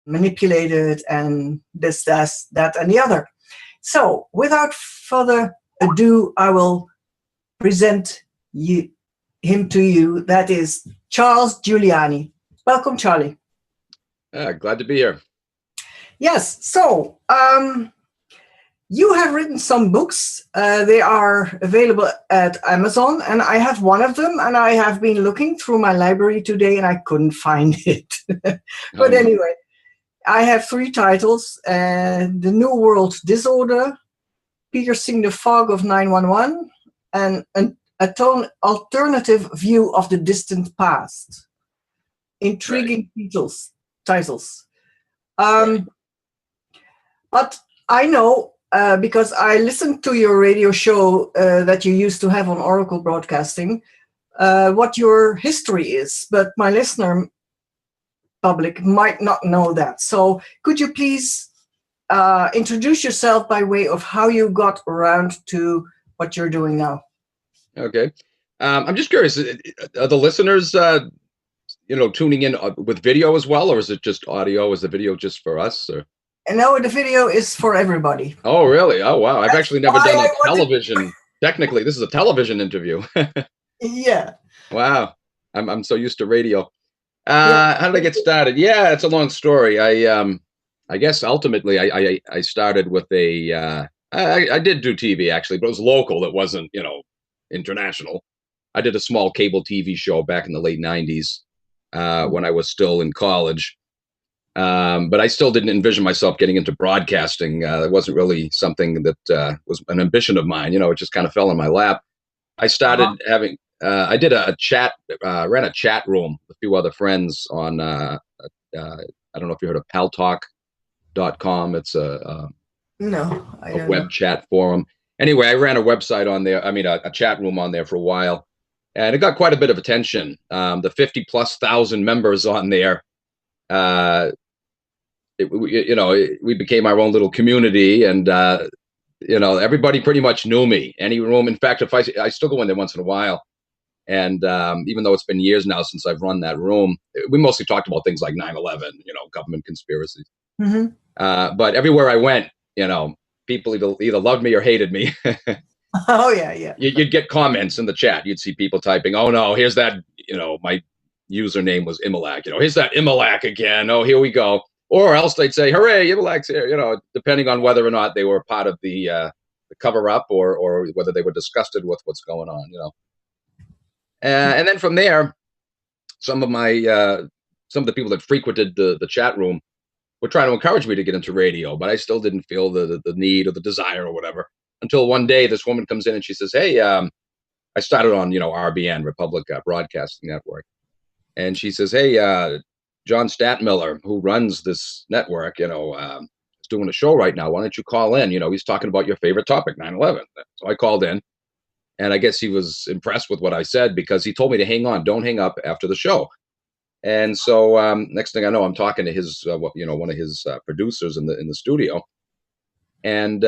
manipulated and this, that, and the other. So without further ado, I will present him to you. That is Charles Giuliani. Welcome, Charlie. Glad to be here. Yes. So you have written some books. They are available at Amazon, and I have one of them, and I have been looking through my library today, and I couldn't find it. But anyway, I have 3 titles: The New World Disorder, Piercing the Fog of 911, and an alternative view of the distant past. Intriguing titles. But I know, because I listened to your radio show that you used to have on Oracle Broadcasting, what your history is, but my listener public might not know that. So could you please introduce yourself by way of how you got around to what you're doing now? Okay. I'm just curious, are the listeners, tuning in with video as well, or is it just audio? Is the video just for us? Or? No, the video is for everybody. Oh, really? Oh, wow. I've actually never done a television. Technically, this is a television interview. Yeah. Wow. I'm so used to radio. How did I get started? Yeah, it's a long story. I guess ultimately I started with I did do TV actually, but it was local. It wasn't, international. I did a small cable TV show back in the late 90s when I was still in college. But I still didn't envision myself getting into broadcasting. It wasn't really something that was an ambition of mine. It just kind of fell in my lap. I started having, I did a chat, ran a chat room with a few other friends on, I don't know if you heard of paltalk.com. It's a web chat forum. Anyway, I ran a website on there. I mean, a chat room on there for a while. And it got quite a bit of attention. The 50,000+ members on there, we became our own little community, and everybody pretty much knew me. Any room, in fact, if I still go in there once in a while, and even though it's been years now since I've run that room, we mostly talked about things like 9/11, government conspiracies. Mm-hmm. But everywhere I went, people either loved me or hated me. Oh yeah. You'd get comments in the chat. You'd see people typing, "Oh no, here's that." My username was Imalak. Here's that Imalak again. Oh, here we go. Or else they'd say, "Hooray, Imalak's here." Depending on whether or not they were part of the cover up or whether they were disgusted with what's going on. And then from there, some of the people that frequented the chat room were trying to encourage me to get into radio, but I still didn't feel the need or the desire or whatever. Until one day, this woman comes in and she says, "Hey, I started on RBN, Republic Broadcasting Network," and she says, "Hey, John Statmiller, who runs this network, is doing a show right now. Why don't you call in? He's talking about your favorite topic, 9/11." So I called in, and I guess he was impressed with what I said because he told me to hang on, don't hang up after the show. And so next thing I know, I'm talking to his, one of his producers in the studio. And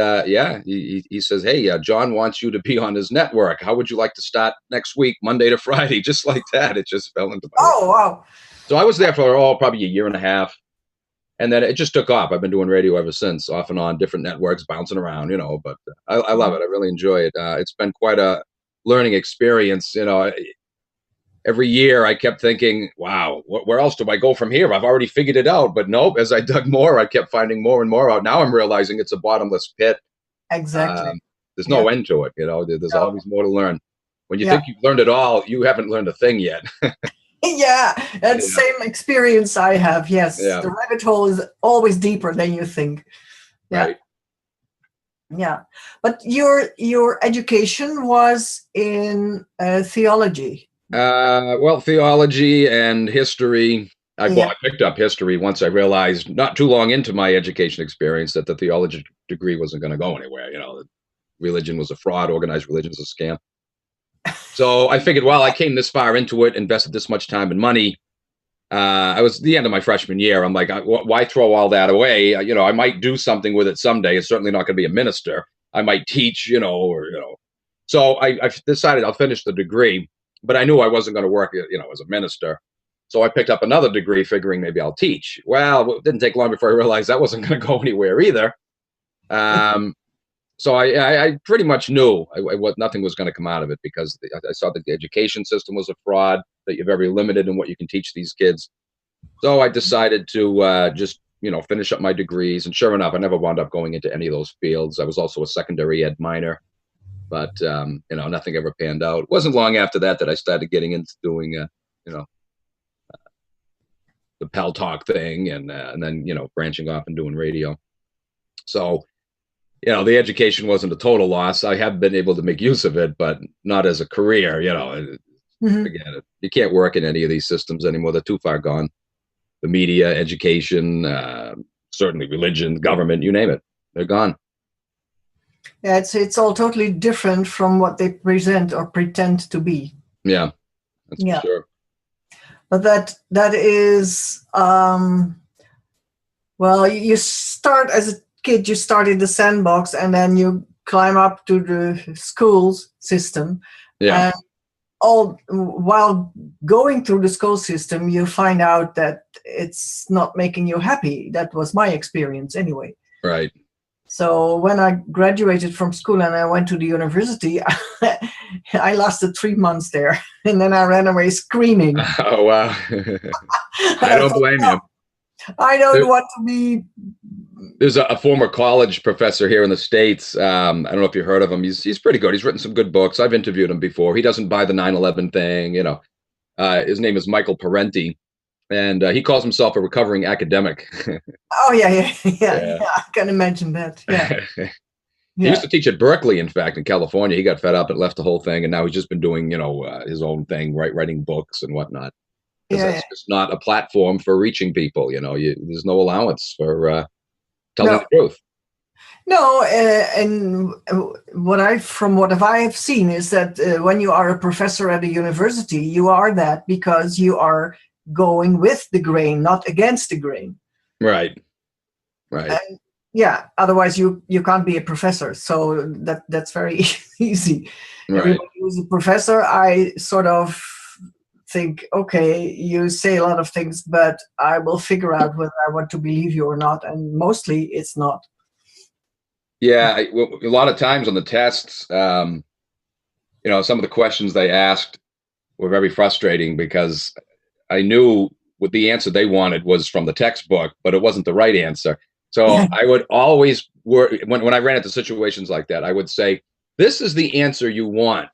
he says, "Hey, John wants you to be on his network. How would you like to start next week, Monday to Friday?" Just like that. It just fell into my lap. Wow. So I was there for probably a year and a half. And then it just took off. I've been doing radio ever since, off and on, different networks, bouncing around, but I love it. I really enjoy it. It's been quite a learning experience. Every year I kept thinking, wow, where else do I go from here? I've already figured it out. But nope, as I dug more, I kept finding more and more out. Now I'm realizing it's a bottomless pit. Exactly. There's no end to it. There's always more to learn. When you think you've learned it all, you haven't learned a thing yet. Yeah, that's the same experience I have. Yes, the rabbit hole is always deeper than you think. Yeah. Right. Yeah, but your education was in theology. Well, theology and history. I picked up history once I realized, not too long into my education experience, that the theology degree wasn't going to go anywhere. Religion was a fraud, organized religion was a scam. So I figured, well, I came this far into it, invested this much time and money. I was the end of my freshman year. I'm like, why throw all that away? I might do something with it someday. It's certainly not going to be a minister. I might teach, So I decided I'll finish the degree, but I knew I wasn't going to work, as a minister. So I picked up another degree figuring maybe I'll teach. Well, it didn't take long before I realized that wasn't going to go anywhere either. So I pretty much knew nothing was going to come out of it, because I saw that the education system was a fraud, that you're very limited in what you can teach these kids. So I decided to just, finish up my degrees. And sure enough, I never wound up going into any of those fields. I was also a secondary ed minor, but, nothing ever panned out. It wasn't long after that I started getting into doing, the Pal Talk thing, and then, branching off and doing radio. So, the education wasn't a total loss. I have been able to make use of it, but not as a career. Again, you can't work in any of these systems anymore. They're too far gone. The media, education, certainly religion, government, you name it, they're gone. Yeah, it's all totally different from what they present or pretend to be. Yeah, that's for sure. But that is, well, you start as a kid, you start in the sandbox, and then you climb up to the schools system. Yeah. And while going through the school system, you find out that it's not making you happy. That was my experience anyway. Right. So when I graduated from school and I went to the university, I lasted 3 months there, and then I ran away screaming. Oh, wow. I don't blame you. I don't want to be. There's a former college professor here in the States. I don't know if you heard of him. He's pretty good. He's written some good books. I've interviewed him before. He doesn't buy the 9/11 thing. His name is Michael Parenti, and he calls himself a recovering academic. Oh, yeah. I can imagine that. Yeah. He used to teach at Berkeley, in fact, in California. He got fed up and left the whole thing, and now he's just been doing, his own thing, writing books and whatnot. It's just not a platform for reaching people. There's no allowance for telling the truth. No, and from what I've seen is that when you are a professor at a university, you are that because you are going with the grain, not against the grain. Right. And, otherwise you can't be a professor. So that's very easy. Right. Everybody who's a professor, I sort of think, okay, you say a lot of things, but I will figure out whether I want to believe you or not. And mostly it's not. Yeah. A lot of times on the tests, some of the questions they asked were very frustrating, because I knew what the answer they wanted was from the textbook, but it wasn't the right answer. So I would always when I ran into situations like that, I would say, this is the answer you want,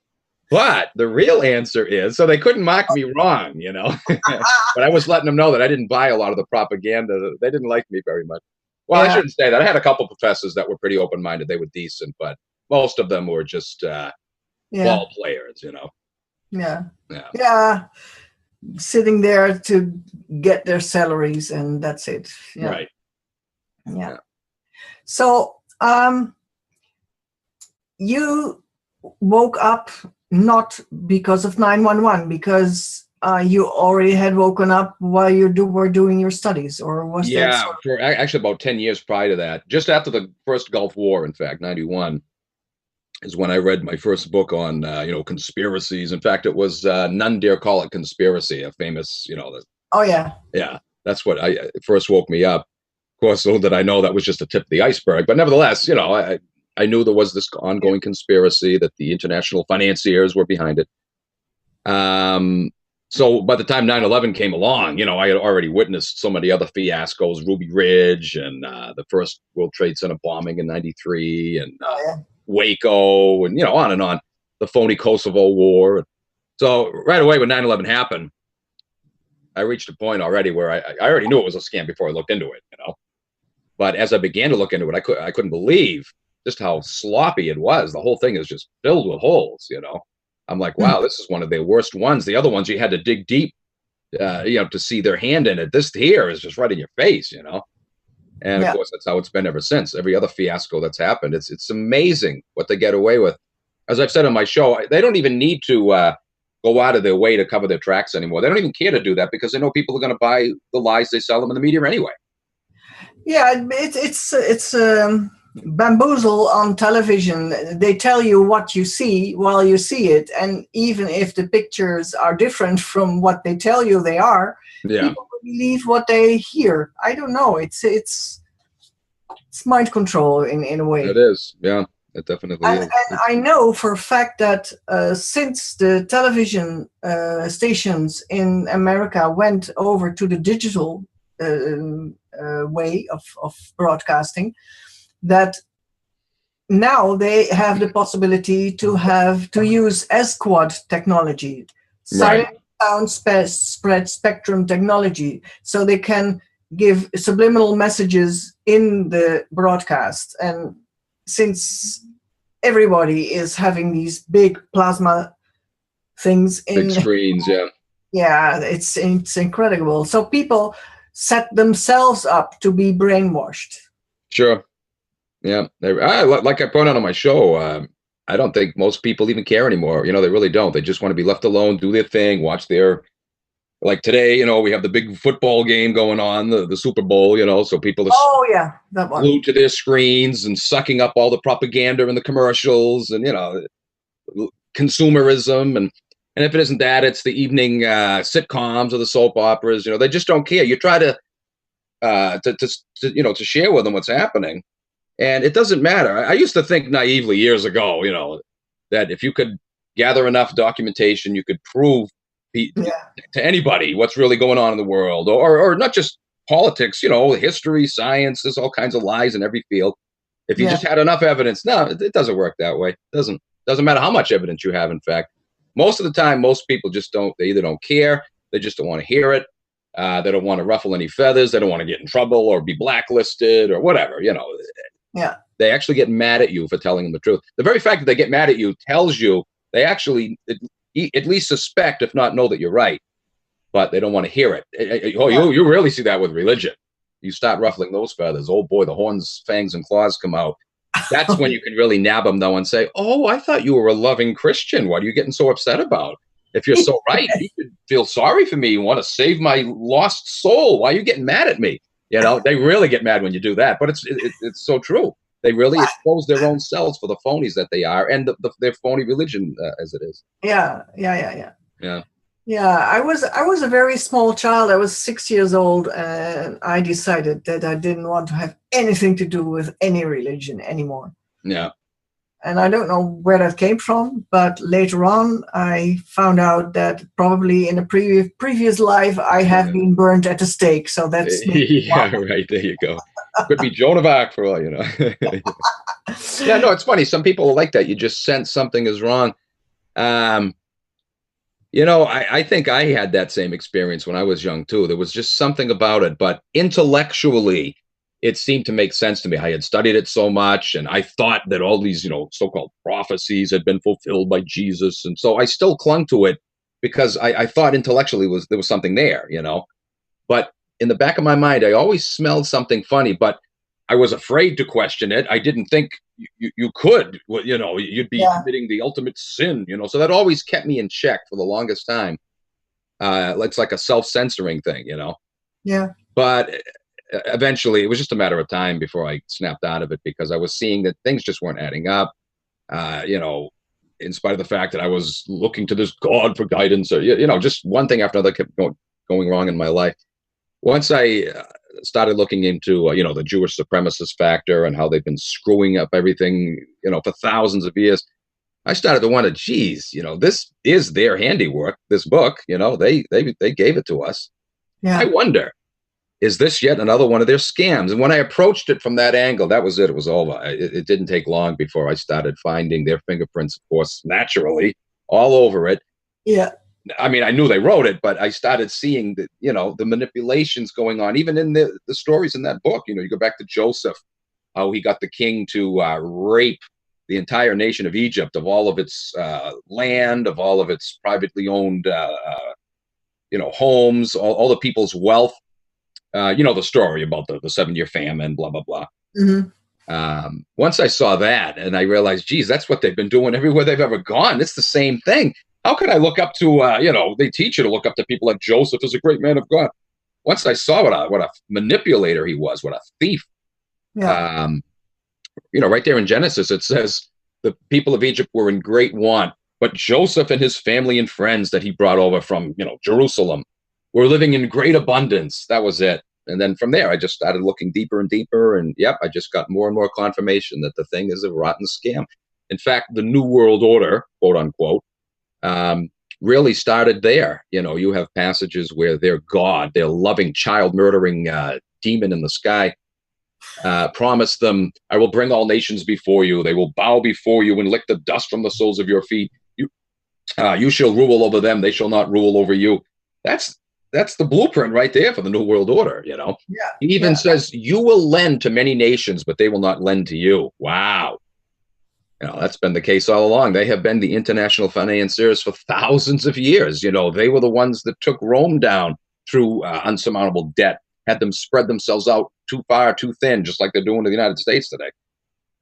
but the real answer is, so they couldn't mock me wrong, but I was letting them know that I didn't buy a lot of the propaganda. They didn't like me very much. Well, I shouldn't say that. I had a couple of professors that were pretty open-minded. They were decent, but most of them were just ball players, Yeah. Sitting there to get their salaries, and that's it. Yeah. Right. Yeah. So you woke up not because of 9/11, because you already had woken up while you were doing your studies, or was that? For actually about 10 years prior to that, just after the first Gulf War, in fact, 91 is when I read my first book on conspiracies. In fact, it was None Dare Call It Conspiracy, a famous Oh yeah. Yeah, that's what first woke me up. Of course, little did I know that was just the tip of the iceberg. But nevertheless, I knew there was this ongoing conspiracy, that the international financiers were behind it. So by the time 9/11 came along, I had already witnessed so many other fiascos, Ruby Ridge and the first World Trade Center bombing in 93 and Waco and, on and on, the phony Kosovo War. So right away when 9/11 happened, I reached a point already where I already knew it was a scam before I looked into it, But as I began to look into it, I couldn't believe just how sloppy it was. The whole thing is just filled with holes, I'm like, wow, this is one of the worst ones. The other ones you had to dig deep, to see their hand in it. This here is just right in your face, And of course, that's how it's been ever since. Every other fiasco that's happened, it's amazing what they get away with. As I've said on my show, they don't even need to go out of their way to cover their tracks anymore. They don't even care to do that, because they know people are going to buy the lies they sell them in the media anyway. Yeah, it's bamboozle on television. They tell you what you see while you see it, and even if the pictures are different from what they tell you they are, Yeah, people believe what they hear. I don't know. It's mind control in a it way. is. Yeah, it definitely And, is. and I know for a fact that since the television stations in America went over to the digital way of broadcasting, that now they have the possibility to use S-Quad technology, Right. silent sound spread spectrum technology, so they can give subliminal messages in the broadcast. And since everybody is having these big plasma things Big in, screens. Yeah. yeah, it's incredible. So people set themselves up to be brainwashed. Sure. Yeah. Like I pointed out on my show, I don't think most people even care anymore. They really don't. They just want to be left alone, do their thing, watch their, like today, we have the big football game going on, the Super Bowl, so people are Oh yeah, that one. glued to their screens and sucking up all the propaganda and the commercials and, consumerism. And if it isn't that, it's the evening sitcoms or the soap operas. They just don't care. You try to share with them what's happening. And it doesn't matter. I used to think naively years ago, that if you could gather enough documentation, you could prove Yeah, to anybody what's really going on in the world, or not just politics, history, science. There's all kinds of lies in every field. If you yeah, just had enough evidence, no, it doesn't work that way. It doesn't matter how much evidence you have. In fact, most of the time, most people just don't. They either don't care, they just don't want to hear it. They don't want to ruffle any feathers. They don't want to get in trouble or be blacklisted or whatever. yeah, They actually get mad at you for telling them the truth. The very fact that they get mad at you tells you they actually at least suspect, if not know, that you're right, but they don't want to hear it. Oh, yeah. you really see that with religion. You start ruffling those feathers, oh boy, the horns, fangs, and claws come out. That's when you can really nab them, though, and say, oh, I thought you were a loving Christian. What are you getting so upset about? If you're so right, you should feel sorry for me. You want to save my lost soul. Why are you getting mad at me? They really get mad when you do that. But it's so true. They really expose their own selves for the phonies that they are, and their phony religion as it is. Yeah. Yeah. Yeah, I was a very small child. I was 6 years old, and I decided that I didn't want to have anything to do with any religion anymore. Yeah. And I don't know where that came from, but later on, I found out that probably in a previous life, I have been burnt at the stake. So that's yeah, right. There you go. Could be Joan of Arc for all you know. Yeah, no, it's funny. Some people are like that. You just sense something is wrong. I think I had that same experience when I was young too. There was just something about it, but intellectually, it seemed to make sense to me. I had studied it so much, and I thought that all these, so-called prophecies had been fulfilled by Jesus, and so I still clung to it because I thought intellectually there was something there, But in the back of my mind, I always smelled something funny, but I was afraid to question it. I didn't think you could, you'd be committing the ultimate sin, So that always kept me in check for the longest time. It's like a self-censoring thing, Yeah. But eventually, it was just a matter of time before I snapped out of it because I was seeing that things just weren't adding up. In spite of the fact that I was looking to this God for guidance, or just one thing after another kept going wrong in my life. Once I started looking into the Jewish supremacist factor and how they've been screwing up everything for thousands of years, I started to wonder, geez, this is their handiwork. This book, they gave it to us. Yeah. I wonder, is this yet another one of their scams? And when I approached it from that angle, that was it. It was over. It didn't take long before I started finding their fingerprints, of course, naturally, all over it. Yeah. I mean, I knew they wrote it, but I started seeing that, the manipulations going on, even in the stories in that book. You go back to Joseph, how he got the king to rape the entire nation of Egypt of all of its land, of all of its privately owned, homes, all the people's wealth. The story about the 7-year famine, blah, blah, blah. Mm-hmm. Once I saw that and I realized, geez, that's what they've been doing everywhere they've ever gone. It's the same thing. How can I look up to, they teach you to look up to people like Joseph as a great man of God. Once I saw what a manipulator he was, what a thief. Yeah. right there in Genesis, it says the people of Egypt were in great want, but Joseph and his family and friends that he brought over from, Jerusalem were living in great abundance. That was it. And then from there, I just started looking deeper and deeper. And I just got more and more confirmation that the thing is a rotten scam. In fact, the New World Order, quote unquote, really started there. You have passages where their God, their loving child murdering demon in the sky, promised them, I will bring all nations before you. They will bow before you and lick the dust from the soles of your feet. You shall rule over them. They shall not rule over you. That's the blueprint right there for the New World Order. Yeah. He even says, you will lend to many nations, but they will not lend to you. Wow. That's been the case all along. They have been the international financiers for thousands of years. They were the ones that took Rome down through unsurmountable debt, had them spread themselves out too far, too thin, just like they're doing in the United States today.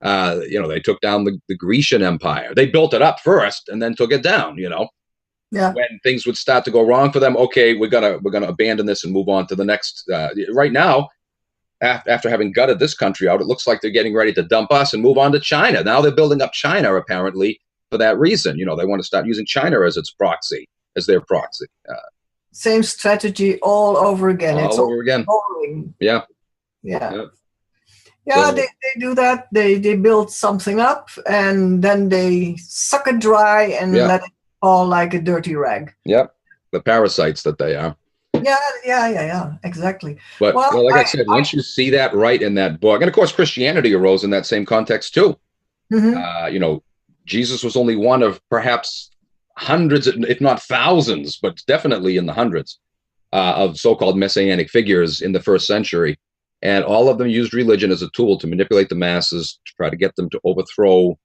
They took down the Grecian Empire. They built it up first and then took it down, Yeah. When things would start to go wrong for them, okay, we're gonna abandon this and move on to the next. Right now, after having gutted this country out, it looks like they're getting ready to dump us and move on to China. Now they're building up China, apparently, for that reason. They want to start using China as their proxy. Same strategy all over again. All over again. Boring. Yeah. So, they do that. They build something up and then they suck it dry and let it fall like a dirty rag. Yep. The parasites that they are. Yeah, exactly. But like I said, once you see that right in that book, and of course Christianity arose in that same context too. Mm-hmm. Jesus was only one of perhaps hundreds, if not thousands, but definitely in the hundreds of so-called messianic figures in the first century. And all of them used religion as a tool to manipulate the masses, to try to get them to overthrow,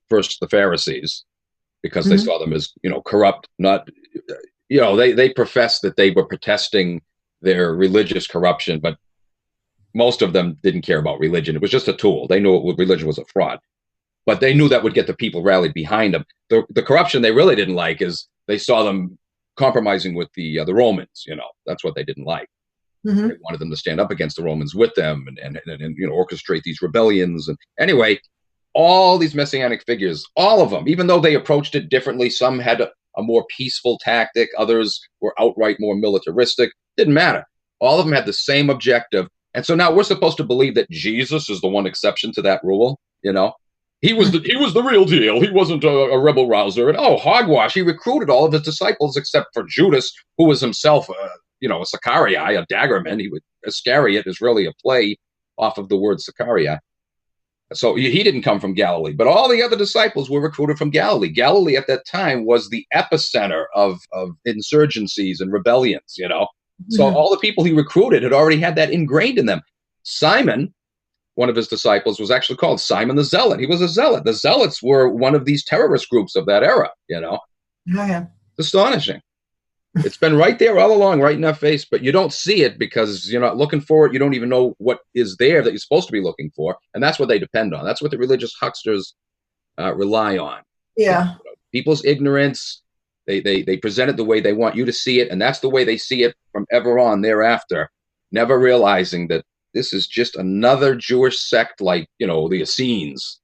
first the Pharisees, because they saw them as, corrupt, not... they professed that they were protesting their religious corruption, but most of them didn't care about religion. It was just a tool. They knew religion was a fraud, but they knew that would get the people rallied behind them. The corruption they really didn't like is they saw them compromising with the Romans. That's what they didn't like. Mm-hmm. They wanted them to stand up against the Romans with them and orchestrate these rebellions. And anyway, all these messianic figures, all of them, even though they approached it differently, some had a more peaceful tactic, others were outright more militaristic. Didn't matter. All of them had the same objective. And so now we're supposed to believe that Jesus is the one exception to that rule. He was the real deal. He wasn't a rebel rouser. And hogwash. He recruited all of his disciples except for Judas, who was himself, a Sicarii, a daggerman. Iscariot is really a play off of the word Sicarii. So he didn't come from Galilee, but all the other disciples were recruited from Galilee. Galilee at that time was the epicenter of insurgencies and rebellions, So all the people he recruited had already had that ingrained in them. Simon, one of his disciples, was actually called Simon the Zealot. He was a zealot. The Zealots were one of these terrorist groups of that era, Yeah. It's astonishing. It's been right there all along, right in our face, but you don't see it because you're not looking for it. You don't even know what is there that you're supposed to be looking for. And that's what they depend on. That's what the religious hucksters rely on. Yeah. People's ignorance, they present it the way they want you to see it. And that's the way they see it from ever on thereafter, never realizing that this is just another Jewish sect like, the Essenes,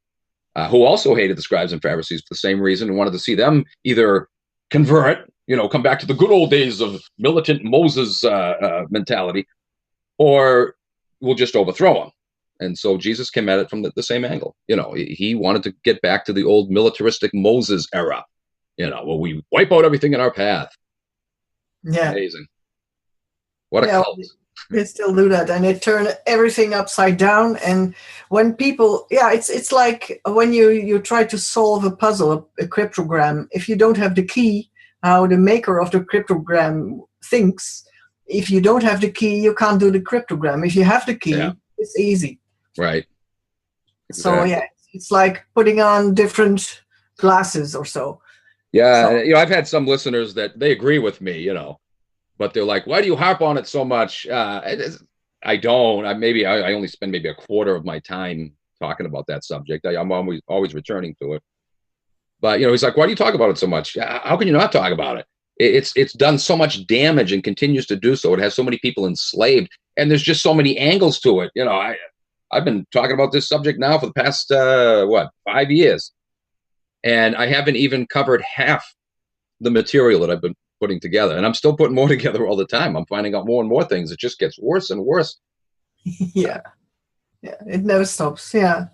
who also hated the scribes and Pharisees for the same reason and wanted to see them either convert, come back to the good old days of militant Moses mentality, or we'll just overthrow him. And so Jesus came at it from the same angle. He wanted to get back to the old militaristic Moses era, where we wipe out everything in our path. Yeah. Amazing. What a cult. They still do that, and they turn everything upside down. And when people, it's like when you try to solve a puzzle, a cryptogram, if you don't have the key, how the maker of the cryptogram thinks, if you don't have the key, you can't do the cryptogram. If you have the key, it's easy. Right. Exactly. So it's like putting on different glasses or so. Yeah, so, I've had some listeners that they agree with me, but they're like, why do you harp on it so much? I don't. I only spend maybe a quarter of my time talking about that subject. I'm always returning to it. But, he's like, why do you talk about it so much? How can you not talk about it? It's done so much damage and continues to do so. It has so many people enslaved, and there's just so many angles to it. I've been talking about this subject now for the past 5 years, and I haven't even covered half the material that I've been putting together, and I'm still putting more together all the time. I'm finding out more and more things. It just gets worse and worse. Yeah, it never stops. Yeah.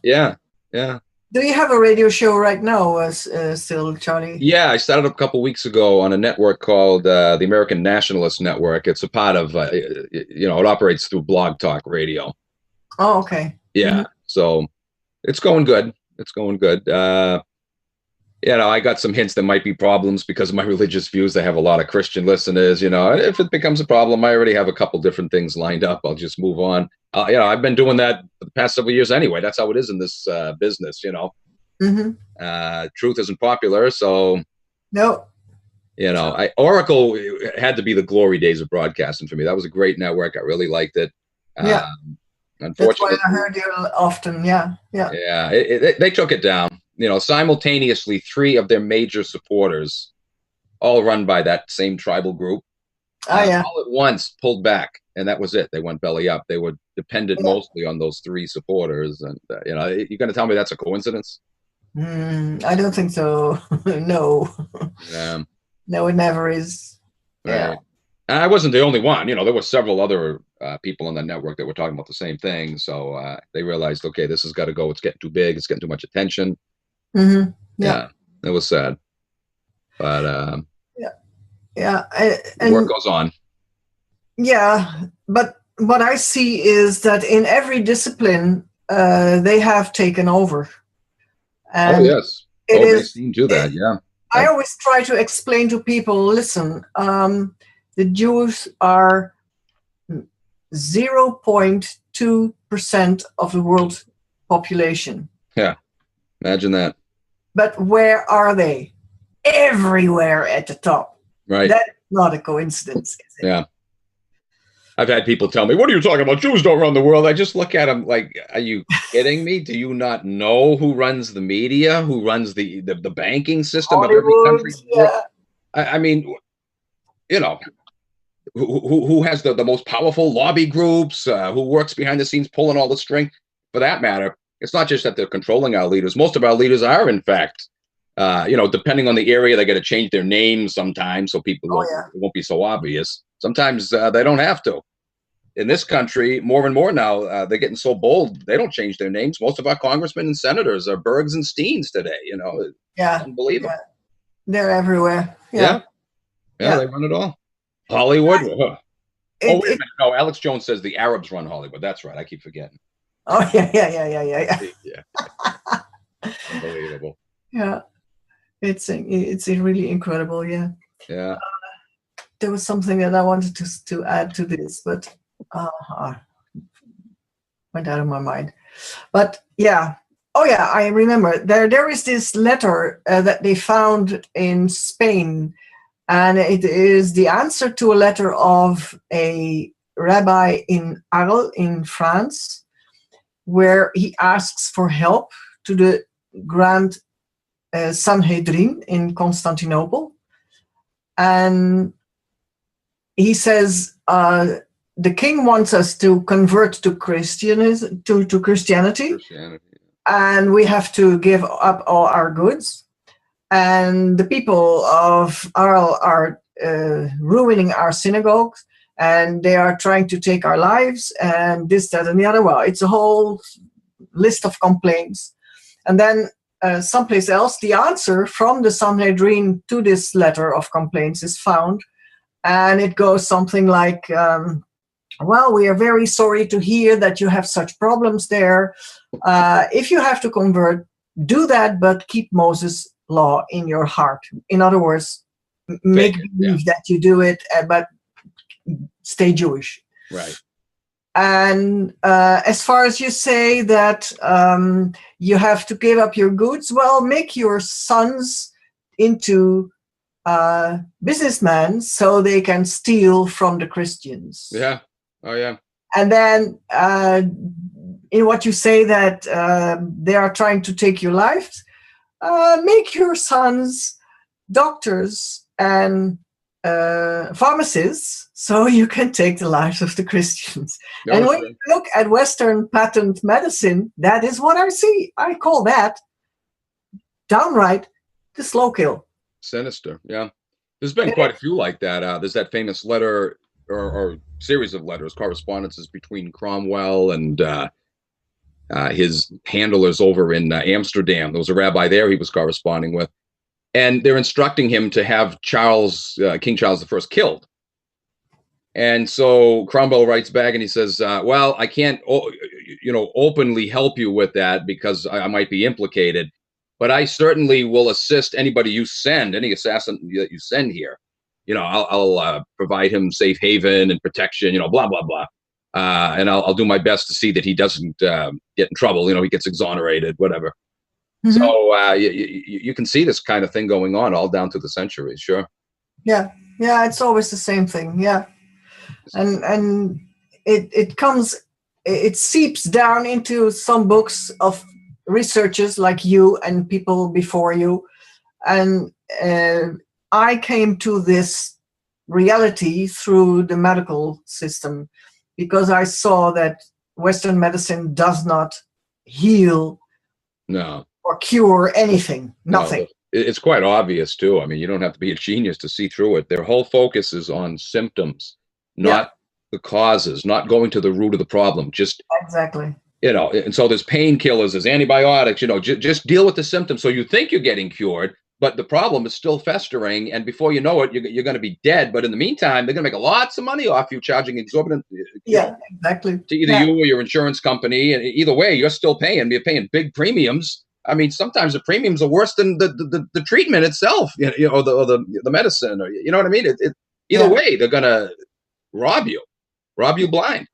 Do you have a radio show right now, still, Charlie? Yeah, I started up a couple weeks ago on a network called the American Nationalist Network. It's a part of, it operates through Blog Talk Radio. Oh, okay. Yeah, so it's going good. I got some hints there might be problems because of my religious views. I have a lot of Christian listeners. If it becomes a problem, I already have a couple different things lined up. I'll just move on. I've been doing that for the past several years anyway. That's how it is in this business, Truth isn't popular, so no. Oracle had to be the glory days of broadcasting for me. That was a great network. I really liked it. Yeah. Unfortunately, that's why I heard you often. Yeah. They took it down. Simultaneously, 3 of their major supporters, all run by that same tribal group, all at once pulled back, and that was it. They went belly up. They were dependent mostly on those 3 supporters, and you're going to tell me that's a coincidence? I don't think so. No. No, it never is. Right. Yeah. And I wasn't the only one. There were several other people on the network that were talking about the same thing. So they realized, okay, this has got to go. It's getting too big. It's getting too much attention. Yeah, it was sad. But and work goes on. Yeah, but what I see is that in every discipline, they have taken over. And yes. They seem to that, yeah. I always try to explain to people, listen, the Jews are 0.2% of the world population. Yeah, imagine that. But where are they? Everywhere at the top. Right. That's not a coincidence, is it? Yeah. I've had people tell me, what are you talking about? Jews don't run the world. I just look at them like, are you kidding me? Do you not know who runs the media, who runs the banking system Hollywood, of every country? Yeah. I mean, who has the most powerful lobby groups, who works behind the scenes pulling all the string? For that matter, it's not just that they're controlling our leaders. Most of our leaders are, in fact, depending on the area, they got to change their names sometimes so people won't be so obvious. Sometimes they don't have to. In this country, more and more now, they're getting so bold, they don't change their names. Most of our congressmen and senators are Bergs and Steens today, Yeah. Unbelievable. Yeah. They're everywhere. Yeah, they run it all. Hollywood. Wait a minute. No, Alex Jones says the Arabs run Hollywood. That's right. I keep forgetting. Oh, yeah. Unbelievable. Yeah. It's really incredible, yeah. Yeah. There was something that I wanted to add to this, but went out of my mind. But yeah. Oh yeah, I remember. There is this letter that they found in Spain, and it is the answer to a letter of a rabbi in Arles in France, where he asks for help to the Grand Sanhedrin in Constantinople. And he says, the king wants us to convert to Christianity, and we have to give up all our goods. And the people of Arles are ruining our synagogues, and they are trying to take our lives, and this, that, and the other. Well, it's a whole list of complaints. And then someplace else, the answer from the Sanhedrin to this letter of complaints is found. And it goes something like, well, we are very sorry to hear that you have such problems there. If you have to convert, do that, but keep Moses' law in your heart. In other words, make believe that you do it, but stay Jewish. Right. And as far as you say that you have to give up your goods, well, make your sons into businessmen so they can steal from the Christians. Yeah. Oh, yeah. And then in what you say that they are trying to take your life, make your sons doctors and pharmacies, so you can take the lives of the Christians. No, And when sure. you look at Western patent medicine, that is what I see. I call that downright the slow kill. Sinister. Yeah. There's been quite a few like that. There's that famous letter or series of letters, correspondences between Cromwell and his handlers over in Amsterdam. There was a rabbi there he was corresponding with. And they're instructing him to have King Charles I killed. And so Cromwell writes back and he says, well, I can't, openly help you with that because I might be implicated, but I certainly will assist anybody you send, any assassin that you send here. I'll provide him safe haven and protection, blah, blah, blah. And I'll do my best to see that he doesn't get in trouble. He gets exonerated, whatever. Mm-hmm. So you can see this kind of thing going on all down through the centuries. Sure. Yeah. It's always the same thing. Yeah. And it seeps down into some books of researchers like you and people before you. And I came to this reality through the medical system because I saw that Western medicine does not heal or cure anything, nothing. No, it's quite obvious too. I mean, you don't have to be a genius to see through it. Their whole focus is on symptoms, not the causes, not going to the root of the problem. Just exactly. And so there's painkillers, there's antibiotics, just deal with the symptoms. So you think you're getting cured, but the problem is still festering. And before you know it, you're going to be dead. But in the meantime, they're going to make lots of money off you, charging exorbitant. Exactly. To either you or your insurance company. And either way, you're still paying. You're paying big premiums. I mean, sometimes the premiums are worse than the treatment itself, or the medicine, or you know what I mean? Either way, they're going to rob you blind.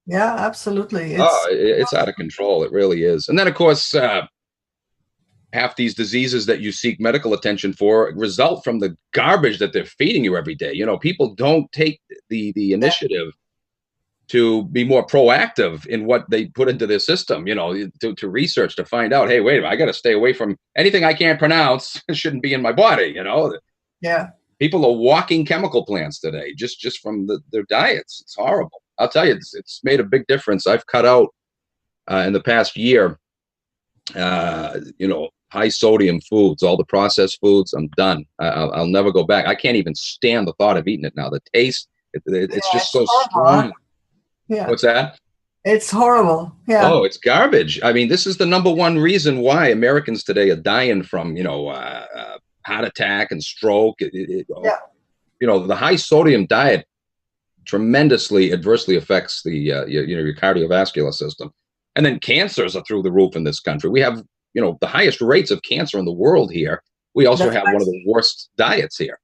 Yeah, absolutely. It's out of control. It really is. And then, of course, half these diseases that you seek medical attention for result from the garbage that they're feeding you every day. People don't take the initiative to be more proactive in what they put into their system, to research, to find out, hey, wait a minute, I got to stay away from anything I can't pronounce. Shouldn't be in my body, Yeah. People are walking chemical plants today just from their diets. It's horrible. I'll tell you, it's made a big difference. I've cut out in the past year, high sodium foods, all the processed foods. I'm done. I'll never go back. I can't even stand the thought of eating it now. The taste, it's just so strong. Yeah. What's that? It's horrible. Yeah. Oh, it's garbage. I mean, this is the number one reason why Americans today are dying from, heart attack and stroke. The high sodium diet tremendously adversely affects the your cardiovascular system. And then cancers are through the roof in this country. We have, the highest rates of cancer in the world here. We also have one of the worst diets here.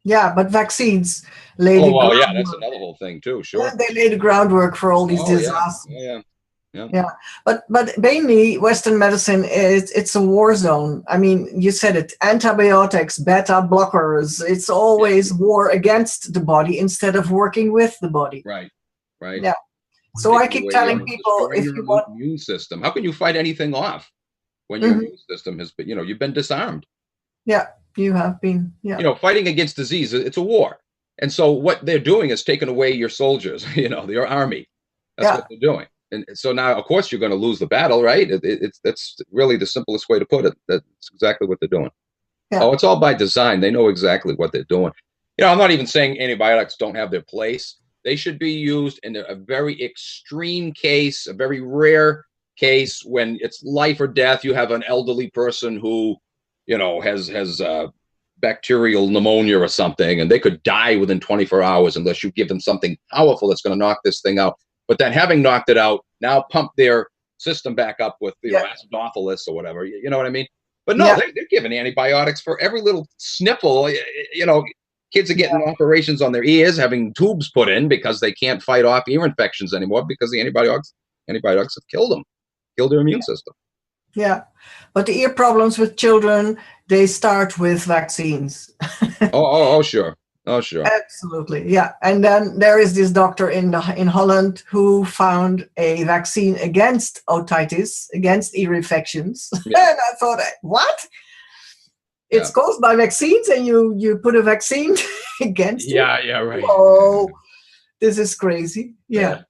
Yeah, but vaccines lay the groundwork. Yeah, that's another whole thing too. Sure. Yeah, they lay the groundwork for all these disasters. Yeah. But mainly Western medicine it's a war zone. I mean, you said it, antibiotics, beta blockers. It's always war against the body instead of working with the body. Right. Yeah. So I keep telling people, if you want immune system, how can you fight anything off when your immune system has been, you've been disarmed? Yeah, you have been. Yeah. Fighting against disease, it's a war. And so what they're doing is taking away your soldiers, your army. That's what they're doing. And so now, of course, you're going to lose the battle, right? That's really the simplest way to put it. That's exactly what they're doing. Yeah. Oh, it's all by design. They know exactly what they're doing. I'm not even saying antibiotics don't have their place. They should be used in a very extreme case, a very rare case when it's life or death. You have an elderly person who, has bacterial pneumonia or something, and they could die within 24 hours unless you give them something powerful that's going to knock this thing out. But then having knocked it out, now pump their system back up with acidophilus or whatever. You know what I mean? But no, they're giving antibiotics for every little sniffle. Kids are getting operations on their ears, having tubes put in because they can't fight off ear infections anymore because the antibiotics have killed their immune system. Yeah, but the ear problems with children, they start with vaccines. Oh, sure. Oh, sure. Absolutely. Yeah. And then there is this doctor in Holland who found a vaccine against otitis, against ear infections. Yeah. And I thought, what? It's caused by vaccines, and you put a vaccine against it. Yeah, right. Oh, this is crazy. Yeah.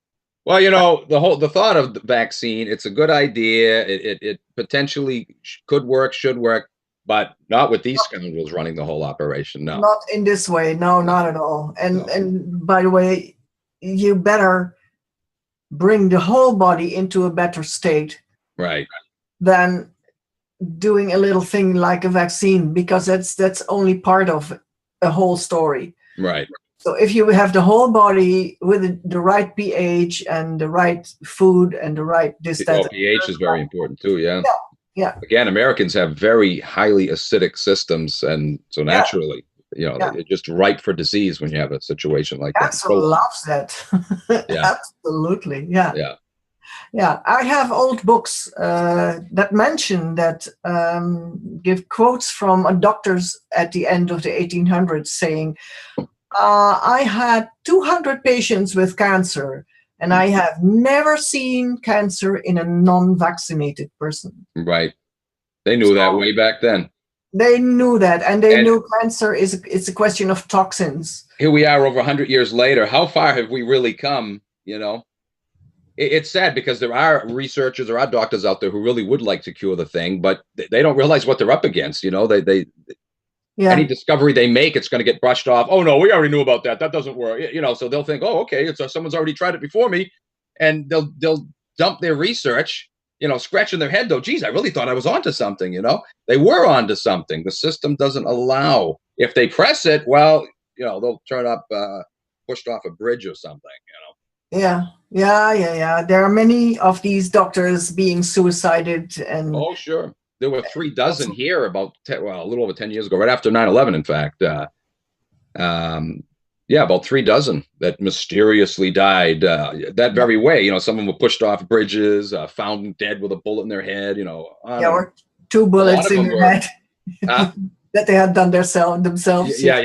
Well, the thought of the vaccine, it's a good idea. It potentially could work, should work, but not with these scoundrels running the whole operation. No. Not in this way. No, not at all. And by the way, you better bring the whole body into a better state. Right. Than doing a little thing like a vaccine, because that's only part of a whole story. Right. So if you have the whole body with the right pH and the right food and the right pH is very important too. Yeah. Again, Americans have very highly acidic systems, and so naturally, they're just ripe for disease when you have a situation like that. Cancer loves that. Absolutely. Yeah, I have old books that mention that, give quotes from doctors at the end of the 1800s saying, I had 200 patients with cancer, and I have never seen cancer in a non-vaccinated person. Right. They knew that way back then. They knew that, and they knew cancer it's a question of toxins. Here we are over 100 years later. How far have we really come, It's sad because there are researchers, there are doctors out there who really would like to cure the thing, but they don't realize what they're up against. Any discovery they make, it's going to get brushed off. Oh no, we already knew about that. That doesn't work. So they'll think, oh, okay, someone's already tried it before me, and they'll dump their research, scratching their head though. Geez, I really thought I was onto something. They were onto something. The system doesn't allow. If they press it, well, they'll turn up pushed off a bridge or something. Yeah. There are many of these doctors being suicided, and oh, sure. There were 3 dozen here about a little over 10 years ago, right after 9/11. In fact, about 3 dozen that mysteriously died that very way. Some of them were pushed off bridges, found dead with a bullet in their head. Or 2 bullets in their head that they had done themselves. Yeah.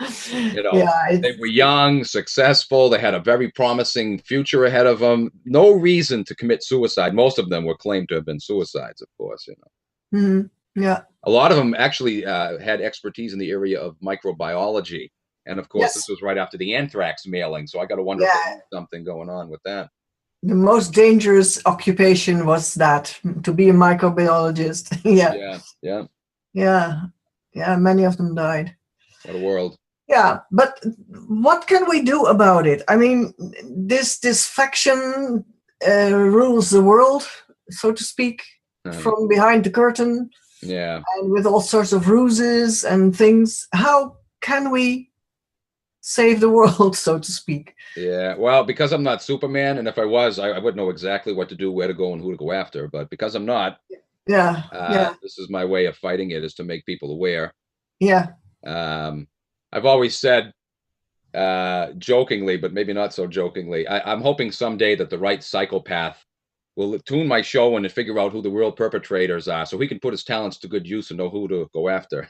They were young, successful. They had a very promising future ahead of them. No reason to commit suicide. Most of them were claimed to have been suicides, of course. Mm-hmm. Yeah. A lot of them actually had expertise in the area of microbiology, and of course, this was right after the anthrax mailing. So I got to wonder if there's something going on with that. The most dangerous occupation was that, to be a microbiologist. Yeah. Many of them died. What a world. Yeah, but what can we do about it? I mean, this faction rules the world, so to speak, from behind the curtain. Yeah. And with all sorts of ruses and things. How can we save the world, so to speak? Yeah, well, because I'm not Superman, and if I was, I would know exactly what to do, where to go, and who to go after. But because I'm not, this is my way of fighting it, is to make people aware. Yeah. I've always said, jokingly, but maybe not so jokingly, I'm hoping someday that the right psychopath will tune my show and figure out who the real perpetrators are, so he can put his talents to good use and know who to go after.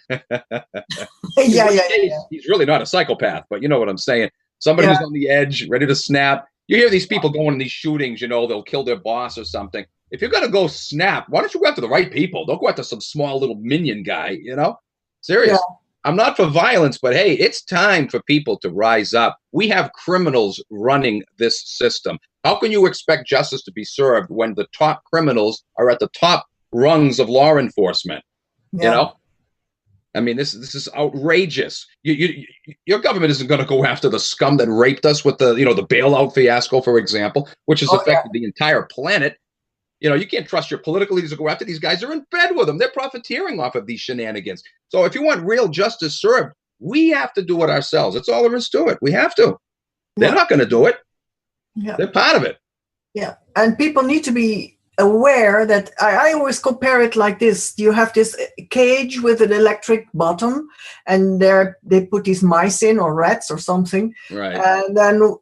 He's really not a psychopath, but you know what I'm saying. Somebody who's on the edge, ready to snap. You hear these people going in these shootings, they'll kill their boss or something. If you're going to go snap, why don't you go after the right people? Don't go after some small little minion guy, Serious. Yeah. I'm not for violence, but hey, it's time for people to rise up. We have criminals running this system. How can you expect justice to be served when the top criminals are at the top rungs of law enforcement? I mean, this is outrageous. Your government isn't going to go after the scum that raped us with the bailout fiasco, for example, which has affected the entire planet. You can't trust your political leaders to go after these guys. They're in bed with them. They're profiteering off of these shenanigans. So if you want real justice served, we have to do it ourselves. That's all there is to it. We have to. They're not going to do it. Yeah. They're part of it. Yeah. And people need to be aware that I always compare it like this. You have this cage with an electric bottom, and there they put these mice in, or rats or something. Right. And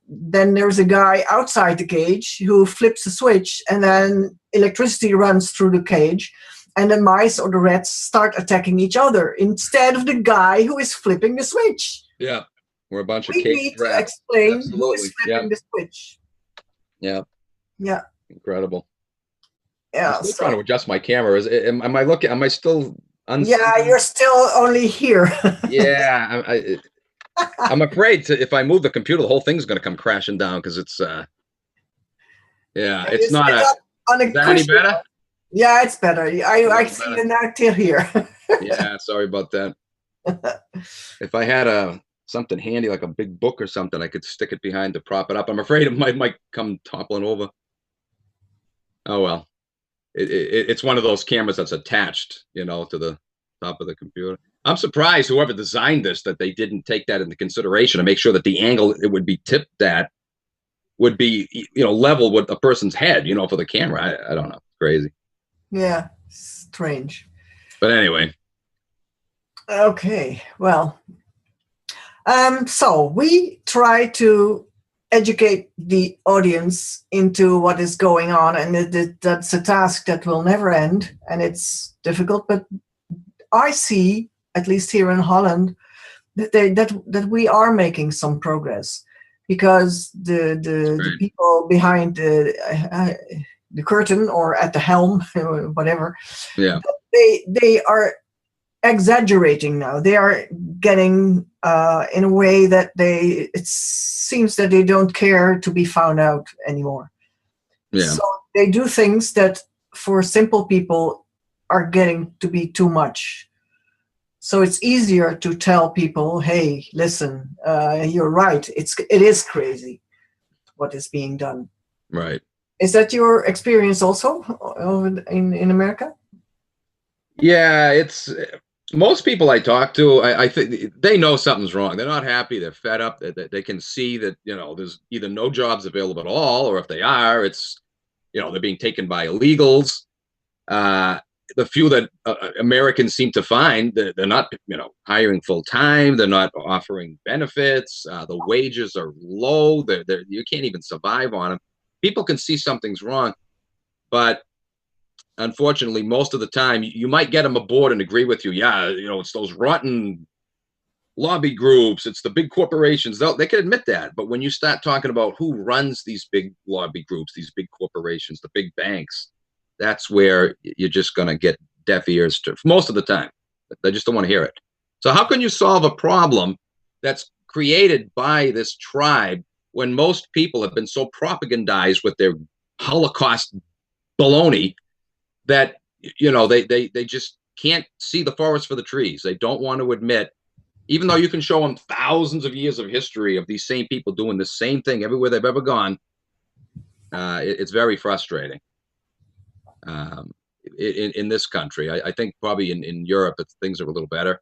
then there's a guy outside the cage who flips a switch, and then electricity runs through the cage, and the mice or the rats start attacking each other instead of the guy who is flipping the switch. Yeah. We're a bunch of We need to explain who is flipping the switch. Yeah. Yeah. Incredible. Yeah. I'm still trying to adjust my camera. Am I still Yeah, unseen. you're still only here. Yeah, I'm afraid if I move the computer, the whole thing's going to come crashing down because it's yeah, And you it's not sit a. up on Is a that any cushion. better? Yeah, it's better. A I little see better. you now till here. Yeah, sorry about that. If I had a something handy like a big book or something, I could stick it behind to prop it up. I'm afraid it might come toppling over. Oh well, it's one of those cameras that's attached, to the top of the computer. I'm surprised whoever designed this that they didn't take that into consideration and make sure that the angle it would be tipped at would be level with a person's head, for the camera. I don't know, crazy. Yeah, strange. But anyway, Okay, well, so we try to educate the audience into what is going on, and that's a task that will never end, and it's difficult. But I see, at least here in Holland, that we are making some progress, because the right. people behind the curtain or at the helm, whatever, Yeah, they are exaggerating now. They are getting in a way that it seems that they don't care to be found out anymore. yeah, So they do things that for simple people are getting to be too much. So it's easier to tell people, hey, listen, you're right. It is crazy what is being done. right. Is that your experience also in America? Yeah, it's most people I talk to, I think they know something's wrong. They're not happy. They're fed up. They can see that, there's either no jobs available at all, or if they are, it's, they're being taken by illegals. Uh, the few that Americans seem to find, they're not, hiring full time. They're not offering benefits. The wages are low. You can't even survive on them. People can see something's wrong, but unfortunately, most of the time, you might get them aboard and agree with you. Yeah, it's those rotten lobby groups. It's the big corporations. They can admit that. But when you start talking about who runs these big lobby groups, these big corporations, the big banks, that's where you're just going to get deaf ears to most of the time. They just don't want to hear it. So how can you solve a problem that's created by this tribe when most people have been so propagandized with their Holocaust baloney that they just can't see the forest for the trees. They don't want to admit, even though you can show them thousands of years of history of these same people doing the same thing everywhere they've ever gone. It's very frustrating. In this country, I think probably in Europe things are a little better,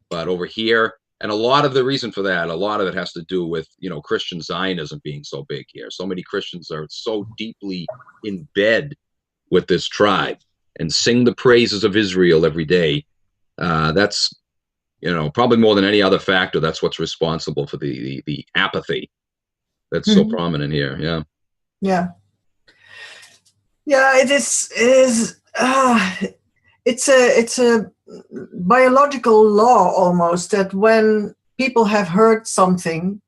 but over here, and a lot of the reason for that, a lot of it has to do with Christian Zionism being so big here. So many Christians are so deeply in bed with this tribe and sing the praises of Israel every day. That's probably more than any other factor. That's what's responsible for the apathy that's so Mhm. prominent here. Yeah. Yeah. Yeah, it is. It is. It's a biological law almost, that when people have heard something,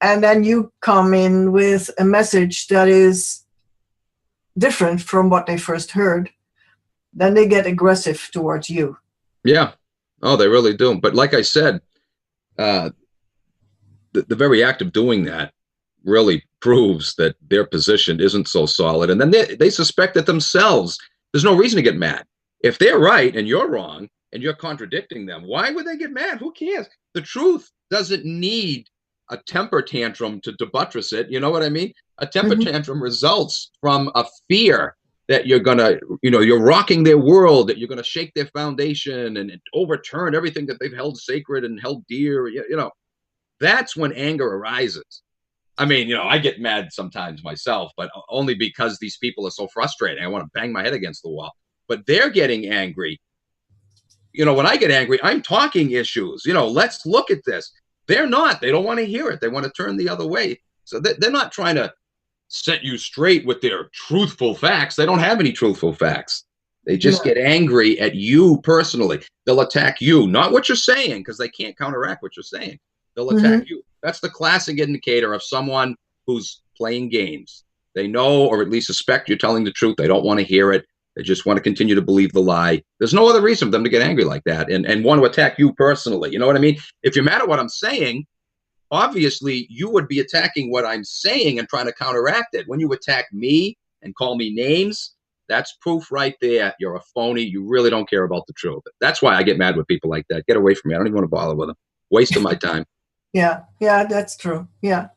and then you come in with a message that is different from what they first heard, then they get aggressive towards you. Yeah. Oh, they really do. But like I said, uh, the very act of doing that really proves that their position isn't so solid. And then they suspect it themselves. There's no reason to get mad. If they're right and you're wrong and you're contradicting them, why would they get mad? Who cares? The truth doesn't need a temper tantrum to buttress it. You know what I mean? A temper Mhm. tantrum results from a fear that you're going to, you're rocking their world, that you're going to shake their foundation and overturn everything that they've held sacred and held dear. That's when anger arises. I mean, I get mad sometimes myself, but only because these people are so frustrating. I want to bang my head against the wall. But they're getting angry. When I get angry, I'm talking issues. Let's look at this. They're not. They don't want to hear it. They want to turn the other way. So they're not trying to set you straight with their truthful facts. They don't have any truthful facts. They just Yeah. get angry at you personally. They'll attack you, not what you're saying, because they can't counteract what you're saying. They'll attack Mhm. you. That's the classic indicator of someone who's playing games. They know, or at least suspect, you're telling the truth. They don't want to hear it. They just want to continue to believe the lie. There's no other reason for them to get angry like that and want to attack you personally. You know what I mean? If you're mad at what I'm saying, obviously you would be attacking what I'm saying and trying to counteract it. When you attack me and call me names, that's proof right there. You're a phony. You really don't care about the truth. That's why I get mad with people like that. Get away from me. I don't even want to bother with them. Waste of my time. Yeah, that's true. Yeah.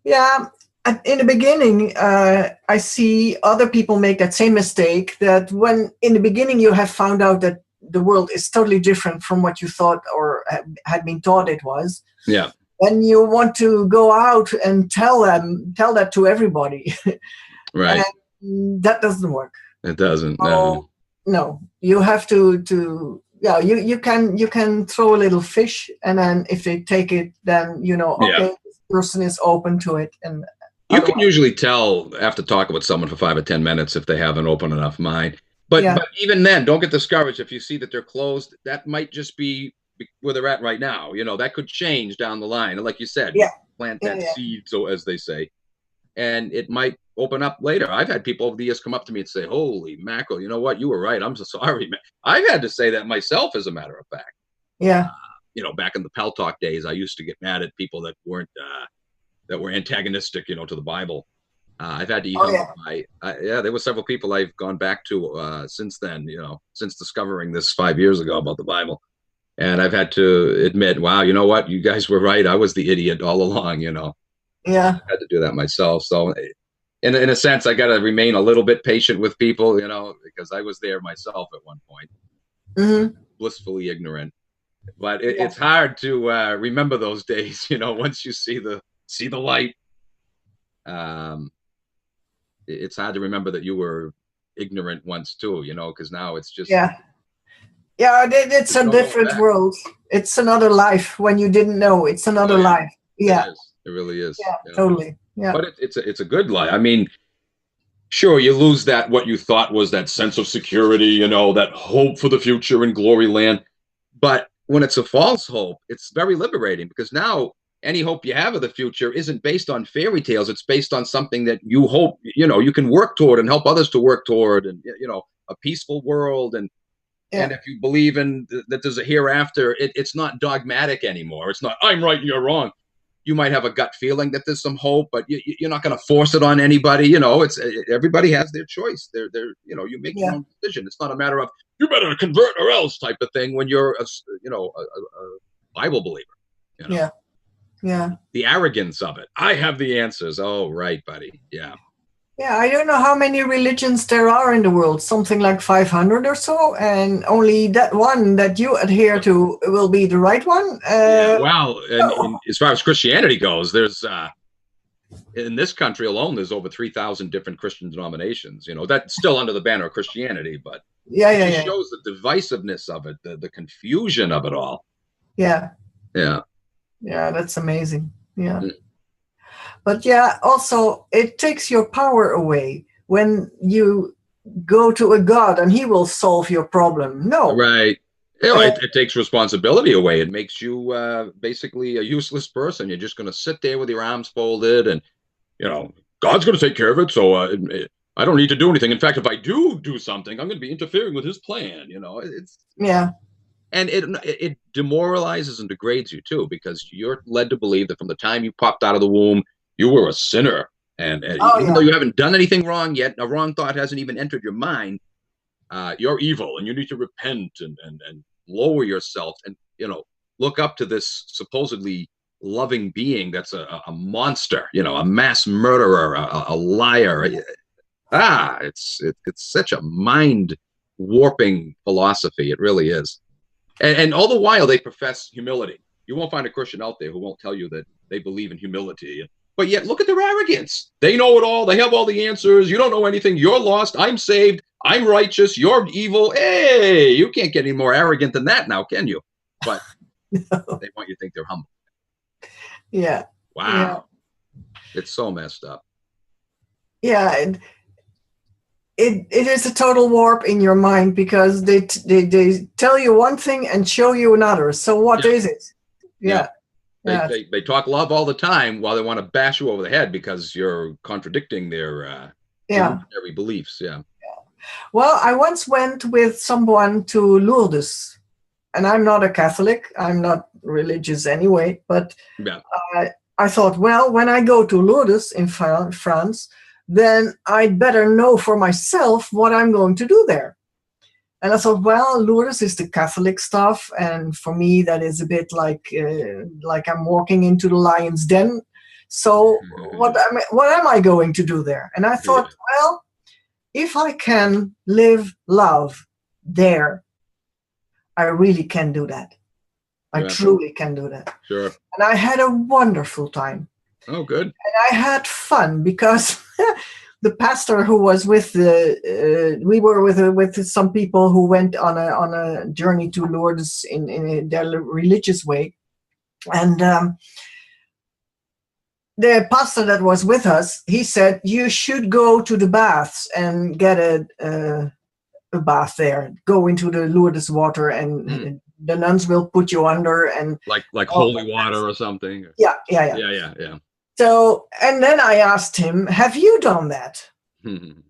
In the beginning, I see other people make that same mistake, that when in the beginning you have found out that the world is totally different from what you thought or had been taught it was. Yeah. Then you want to go out and tell that to everybody. Right. And that doesn't work. It doesn't. No, you have to you can throw a little fish, and then if they take it, then okay, this person is open to it. And you can usually tell after talking with someone for 5 or 10 minutes if they have an open enough mind. But even then, don't get discouraged if you see that they're closed. That might just be where they're at right now. That could change down the line. And like you said, plant that seed, so as they say, and it might open up later. I've had people over the years come up to me and say, "Holy mackerel, you know what? You were right. I'm so sorry, man." I've had to say that myself, as a matter of fact. Yeah. Back in the Pal Talk days, I used to get mad at people that weren't that were antagonistic, to the Bible. I've had to even there were several people I've gone back to since then, since discovering this 5 years ago about the Bible. And I've had to admit, wow, you know what? You guys were right. I was the idiot all along, Yeah. I had to do that myself. So in a sense, I got to remain a little bit patient with people, because I was there myself at one point, blissfully ignorant. But it's hard to remember those days, once you see the light. It's hard to remember that you were ignorant once too, because now it's just it's a different world. It's another life when you didn't know. It's another life. Yeah, it really is. Yeah, totally. Yeah, but it's a good life. I mean, sure, you lose that what you thought was that sense of security, that hope for the future in glory land. But when it's a false hope, it's very liberating, because now any hope you have of the future isn't based on fairy tales. It's based on something that you hope, you can work toward and help others to work toward, and, a peaceful world. And if you believe in that there's a hereafter, it's not dogmatic anymore. It's not, I'm right and you're wrong. You might have a gut feeling that there's some hope, but you're not going to force it on anybody. It's everybody has their choice. You make your own decision. It's not a matter of you better convert or else type of thing when you're a Bible believer. Yeah. The arrogance of it. I have the answers. Oh, right, buddy. Yeah. Yeah, I don't know how many religions there are in the world, something like 500 or so, and only that one that you adhere to will be the right one. Well, and as far as Christianity goes, there's in this country alone, there's over 3,000 different Christian denominations. That's still under the banner of Christianity, but it just shows the divisiveness of it, the confusion of it all. Yeah, that's amazing. Yeah. But also it takes your power away when you go to a God and he will solve your problem. No. Right. It takes responsibility away. It makes you basically a useless person. You're just going to sit there with your arms folded and, God's going to take care of it. So I don't need to do anything. In fact, if I do something, I'm going to be interfering with his plan. And it demoralizes and degrades you too, because you're led to believe that from the time you popped out of the womb, you were a sinner. And even though you haven't done anything wrong yet, a wrong thought hasn't even entered your mind, you're evil and you need to repent and lower yourself and, look up to this supposedly loving being that's a monster, a mass murderer, a liar. It's such a mind warping philosophy. It really is. And all the while they profess humility. You won't find a Christian out there who won't tell you that they believe in humility. But yet, look at their arrogance. They know it all. They have all the answers. You don't know anything. You're lost. I'm saved. I'm righteous. You're evil. Hey, you can't get any more arrogant than that now, can you? But they want you to think they're humble. Yeah. Wow. Yeah. It's so messed up. Yeah. It is a total warp in your mind, because they tell you one thing and show you another. So what is it? Yeah. They talk love all the time while they want to bash you over the head because you're contradicting their beliefs. Yeah. Well, I once went with someone to Lourdes, and I'm not a Catholic. I'm not religious anyway, but Yeah. I thought, well, when I go to Lourdes in France, then I'd better know for myself what I'm going to do there. And I thought, well, Lourdes is the Catholic stuff, and for me, that is a bit like I'm walking into the lion's den. So what am I going to do there? And I thought, well, if I can live love there, I really can do that. I truly can do that. Sure. And I had a wonderful time. Oh, good. And I had fun because the pastor who was with we were with some people who went on a journey to Lourdes in their religious way, and the pastor that was with us, he said, you should go to the baths and get a bath there. Go into the Lourdes water, and the nuns will put you under, and like holy water or something. Yeah. So, and then I asked him, have you done that? And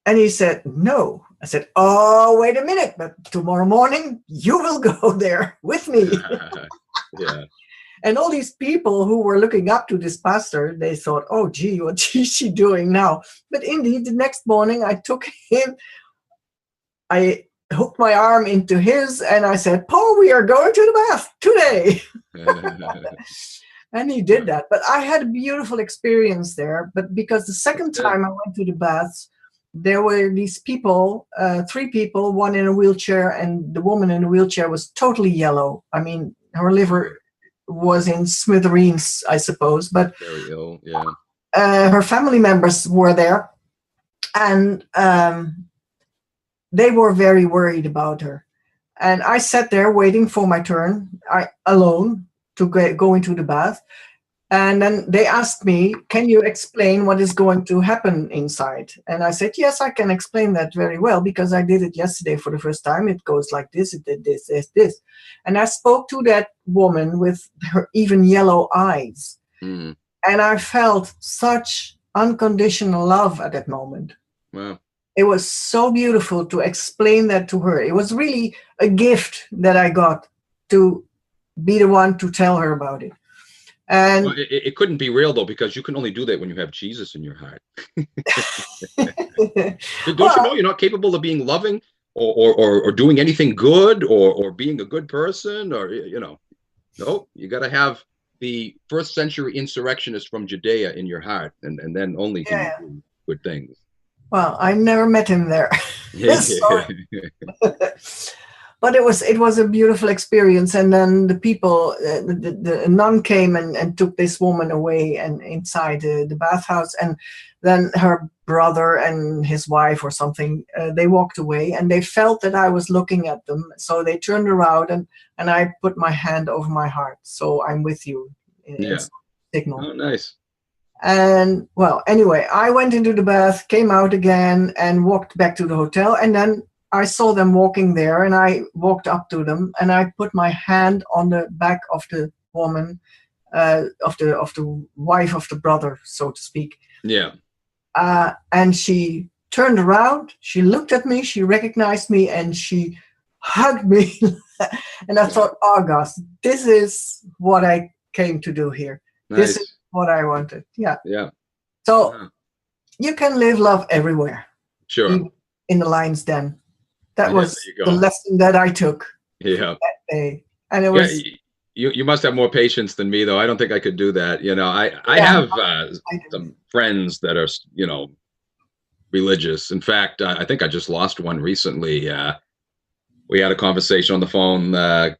he said, no. I said, oh, wait a minute, but tomorrow morning you will go there with me. Yeah. And all these people who were looking up to this pastor, they thought, oh, gee, what is she doing now? But indeed, the next morning I took him, I hooked my arm into his, and I said, Paul, we are going to the bath today. And he did that. But I had a beautiful experience there. But because the second time I went to the baths, there were these people, 3 people, one in a wheelchair, and the woman in the wheelchair was totally yellow. I mean, her liver was in smithereens, I suppose. But very ill, yeah. Her family members were there, and they were very worried about her. And I sat there waiting for my turn, alone, to go into the bath. And then they asked me, can you explain what is going to happen inside? And I said, yes, I can explain that very well, because I did it yesterday for the first time. It goes like this, it did this. And I spoke to that woman with her even yellow eyes. And I felt such unconditional love at that moment. Wow. It was so beautiful to explain that to her. It was really a gift that I got to be the one to tell her about it. And well, it couldn't be real, though, because you can only do that when you have Jesus in your heart. Don't you know you're not capable of being loving or doing anything good or being a good person, or, no, you got to have the first century insurrectionist from Judea in your heart, and then only can you do good things. Well, I never met him there. But it was a beautiful experience. And then the people, the nun came and took this woman away and inside the bathhouse. And then her brother and his wife or something, they walked away, and they felt that I was looking at them. So they turned around, and I put my hand over my heart. So I'm with you. Signal. Oh, nice. And well, anyway, I went into the bath, came out again, and walked back to the hotel. And then I saw them walking there, and I walked up to them, and I put my hand on the back of the woman, of the wife of the brother, so to speak. Yeah. And she turned around, she looked at me, she recognized me, and she hugged me. And I thought, oh gosh, this is what I came to do here. Nice. This is what I wanted. Yeah. So you can live love everywhere. Sure. Even in the lion's den. That was the lesson that I took that day. And it was you must have more patience than me, though. I don't think I could do that. I have some friends that are, religious. In fact, I think I just lost one recently. We had a conversation on the phone about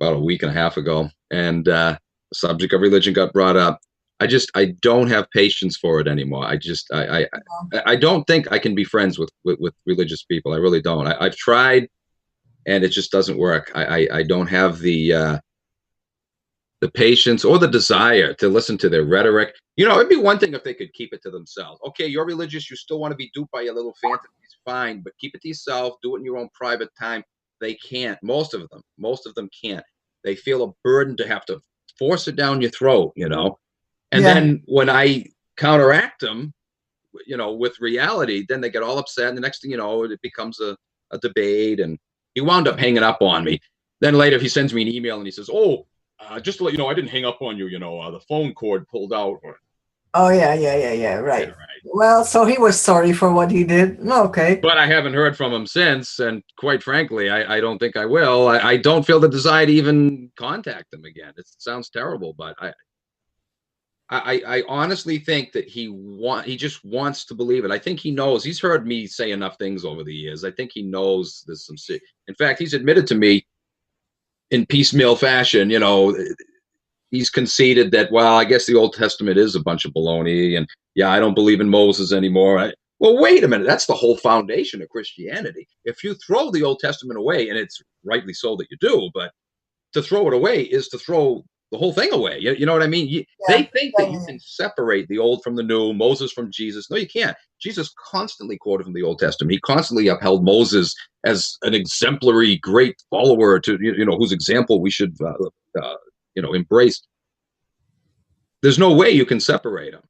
a week and a half ago, and the subject of religion got brought up. I don't have patience for it anymore. I don't think I can be friends with religious people. I really don't. I've tried, and it just doesn't work. I don't have the patience or the desire to listen to their rhetoric. It'd be one thing if they could keep it to themselves. Okay, you're religious. You still want to be duped by your little fantasies. Fine, but keep it to yourself. Do it in your own private time. They can't. Most of them can't. They feel a burden to have to force it down your throat, And then when I counteract them, with reality, then they get all upset. And the next thing you know, it becomes a debate. And he wound up hanging up on me. Then later he sends me an email and he says, "Oh, just to let you know, I didn't hang up on you. The phone cord pulled out." Oh, yeah, right. Yeah, right. Well, so he was sorry for what he did. Okay. But I haven't heard from him since, and quite frankly, I don't think I will. I don't feel the desire to even contact him again. It sounds terrible, but I honestly think that he just wants to believe it. I think he knows. He's heard me say enough things over the years. I think he knows there's some. In fact, he's admitted to me in piecemeal fashion, he's conceded that, well, I guess the Old Testament is a bunch of baloney, and yeah, I don't believe in Moses anymore. Well, wait a minute. That's the whole foundation of Christianity. If you throw the Old Testament away, and it's rightly so that you do, but to throw it away is to throw the whole thing away. You know what I mean? They think that you can separate the old from the new, Moses from Jesus. No, you can't. Jesus constantly quoted from the Old Testament. He constantly upheld Moses as an exemplary, great follower to, whose example we should, embrace. There's no way you can separate them,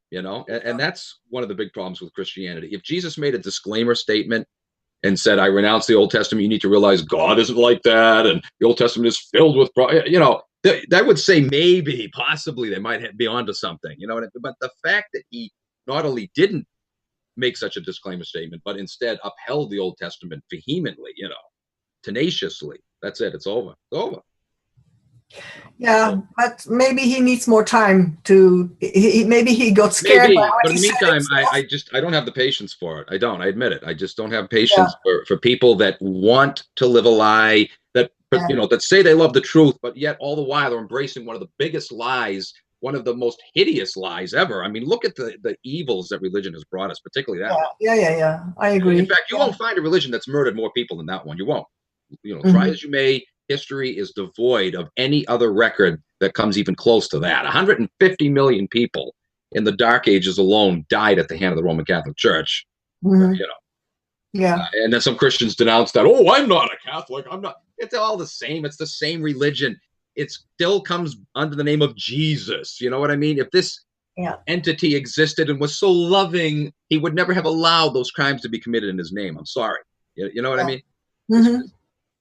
and that's one of the big problems with Christianity. If Jesus made a disclaimer statement and said, "I renounce the Old Testament," you need to realize God isn't like that, and the Old Testament is filled with, that would say maybe, possibly, they might be onto something, But the fact that he not only didn't make such a disclaimer statement, but instead upheld the Old Testament vehemently, tenaciously, that's it. It's over. It's over. Yeah, but maybe he needs more time to. Maybe he got scared. Maybe, but in the meantime, I don't have the patience for it. I don't. I admit it. I just don't have patience for people that want to live a lie, that that say they love the truth, but yet all the while they're embracing one of the biggest lies, one of the most hideous lies ever. I mean, look at the evils that religion has brought us, particularly that one. Yeah. I agree. In fact, you won't find a religion that's murdered more people than that one. You won't. Try as you may. History is devoid of any other record that comes even close to that. 150 million people in the Dark Ages alone died at the hand of the Roman Catholic Church. Yeah. And then some Christians denounce that. Oh, I'm not a Catholic. I'm not. It's all the same. It's the same religion. It still comes under the name of Jesus. You know what I mean? If this entity existed and was so loving, he would never have allowed those crimes to be committed in his name. I'm sorry. You know what I mean?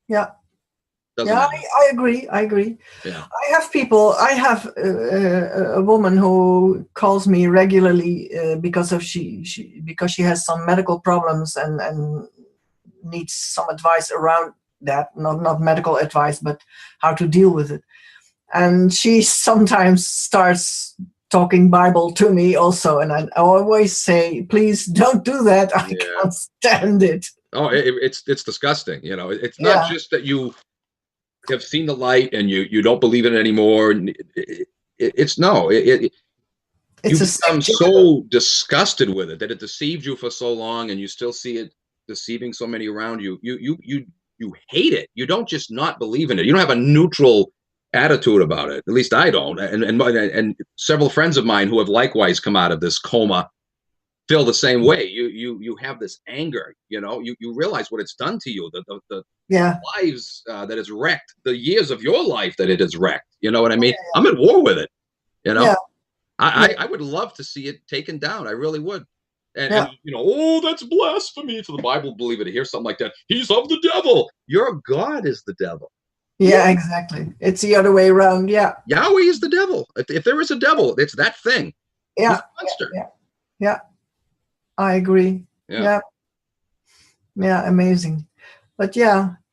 Yeah. I agree. Yeah. I have a woman who calls me regularly because she has some medical problems and needs some advice around that. Not medical advice, but how to deal with it. And she sometimes starts talking Bible to me also, and I always say, please don't do that. I can't stand it. Oh, it's disgusting. It's not just that you have seen the light and you don't believe in it anymore. You become so disgusted with it that it deceived you for so long, and you still see it deceiving so many around you. You hate it. You don't just not believe in it. You don't have a neutral attitude about it. At least I don't. And several friends of mine who have likewise come out of this coma feel the same way. You have this anger. You realize what it's done to you. The lives that it's wrecked, the years of your life that it has wrecked. You know what I mean? I'm at war with it. I would love to see it taken down. I really would. And oh, that's blasphemy to the Bible. Believe it. Hear something like that. He's of the devil. Your God is the devil. Yeah, exactly. It's the other way around. Yeah. Yahweh is the devil. If there is a devil, it's that thing. Yeah. Yeah. I agree. Yeah. Amazing. But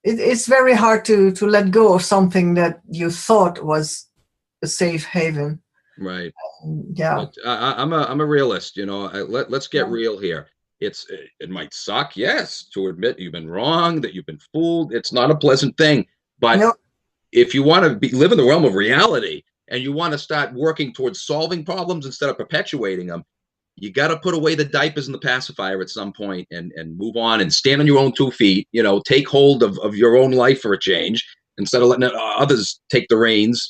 it's very hard to let go of something that you thought was a safe haven. Right. But, I'm a realist. Let's get real here. It might suck, yes, to admit you've been wrong, that you've been fooled. It's not a pleasant thing. But if you want to live in the realm of reality and you want to start working towards solving problems instead of perpetuating them, you got to put away the diapers and the pacifier at some point and move on and stand on your own 2 feet. Take hold of your own life for a change instead of letting others take the reins.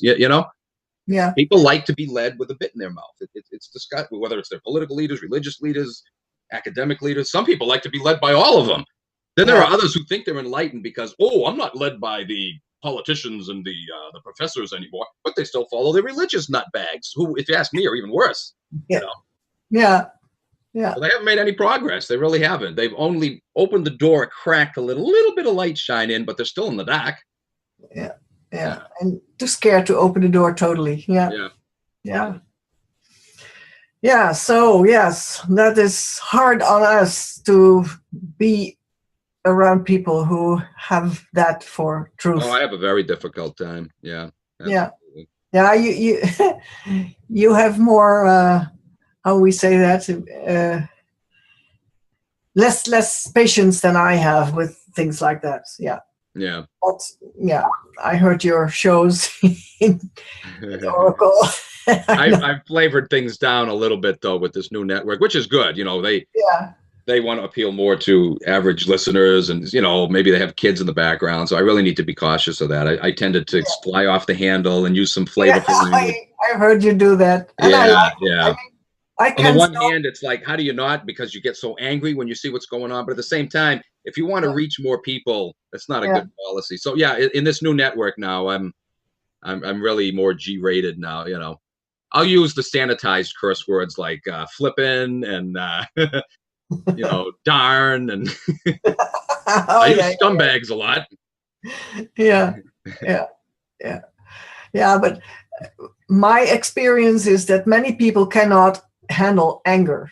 Yeah. People like to be led with a bit in their mouth. It's disgusting, whether it's their political leaders, religious leaders, academic leaders. Some people like to be led by all of them. Then there are others who think they're enlightened because, I'm not led by the politicians and the professors anymore, but they still follow their religious nutbags, who, if you ask me, are even worse. Yeah. Yeah. Well, they haven't made any progress. They really haven't. They've only opened the door a crack to let a little bit of light shine in, but they're still in the dark. Yeah. Yeah. And too scared to open the door totally. Yeah. Yeah. Yeah. Yeah. So yes, that is hard on us to be around people who have that for truth. Oh, I have a very difficult time. Yeah. Yeah. Absolutely. Yeah. You have more, how we say that, less patience than I have with things like that. Yeah. Yeah. But yeah, I heard your shows in Oracle. I've flavored things down a little bit though with this new network, which is good. Yeah. They want to appeal more to average listeners, and maybe they have kids in the background. So I really need to be cautious of that. I tended to fly off the handle and use some flavorful language. I heard you do that, and I like it. Yeah. I mean, I On the can one stop. hand, it's like, how do you not? Because you get so angry when you see what's going on. But at the same time, if you want to reach more people, that's not a Yeah. good policy. So yeah, in this new network now, I'm really more G-rated now. I'll use the sanitized curse words like flippin' and darn, and Oh, I use yeah, scumbags a lot. yeah, yeah, yeah, yeah. But my experience is that many people cannot handle anger.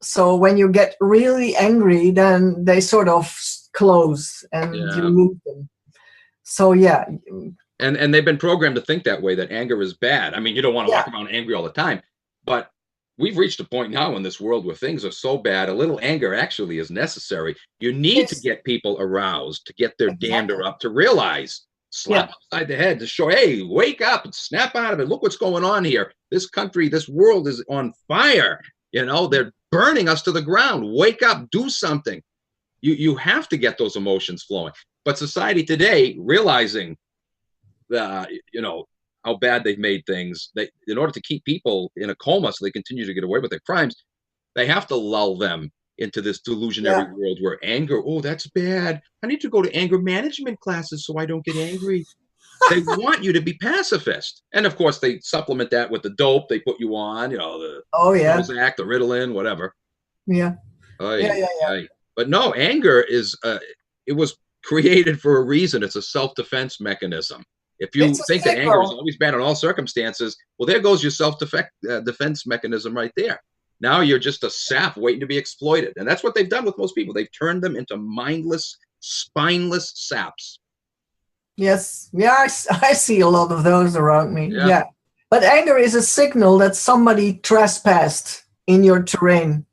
So when you get really angry, then they sort of close and you lose them. So yeah. And they've been programmed to think that way, that anger is bad. I mean, you don't want to walk around angry all the time, but we've reached a point now in this world where things are so bad, a little anger actually is necessary. You need to get people aroused, to get their dander up, to realize, slap upside the head, to show, hey, wake up and snap out of it. Look what's going on here. This country, this world is on fire. They're burning us to the ground. Wake up, do something. You have to get those emotions flowing. But society today, realizing how bad they've made things, in order to keep people in a coma so they continue to get away with their crimes, they have to lull them into this delusionary world where anger, oh, that's bad. I need to go to anger management classes so I don't get angry. They want you to be pacifist. And of course, they supplement that with the dope they put you on, the Prozac, the Ritalin, whatever. Yeah. But no, anger is, it was created for a reason. It's a self-defense mechanism. If you think that anger is always bad in all circumstances, well, there goes your self-defense mechanism right there. Now you're just a sap waiting to be exploited. And that's what they've done with most people. They've turned them into mindless, spineless saps. Yes. Yeah, I see a lot of those around me. Yeah. But anger is a signal that somebody trespassed in your terrain.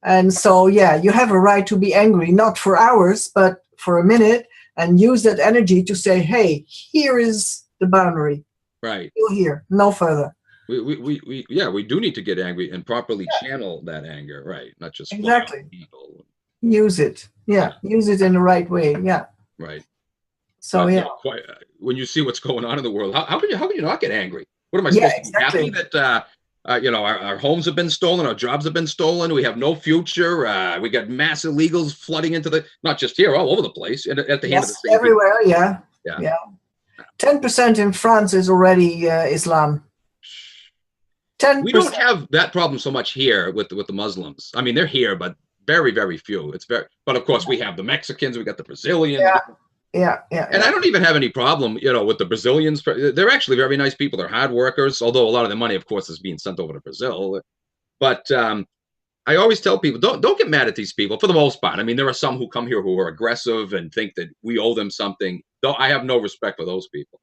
And so, you have a right to be angry, not for hours, but for a minute, and use that energy to say, hey, here is the boundary. Right. Still here, no further. We do need to get angry and properly channel that anger, right? Not just people. Use it. Yeah. Use it in the right way. Yeah. Right. So when you see what's going on in the world, how can you not get angry? What am I supposed to be happy that our homes have been stolen, our jobs have been stolen, we have no future, we got mass illegals flooding into not just here, all over the place, and at the hand of the same everywhere, people. Yeah. 10% in France is already Islam. 10%. We don't have that problem so much here with the Muslims. I mean, they're here, but very, very few. But of course, we have the Mexicans, we got the Brazilians. Yeah. And I don't even have any problem, with the Brazilians. They're actually very nice people. They're hard workers, although a lot of their money, of course, is being sent over to Brazil. But I always tell people, don't get mad at these people for the most part. I mean, there are some who come here who are aggressive and think that we owe them something. Though I have no respect for those people.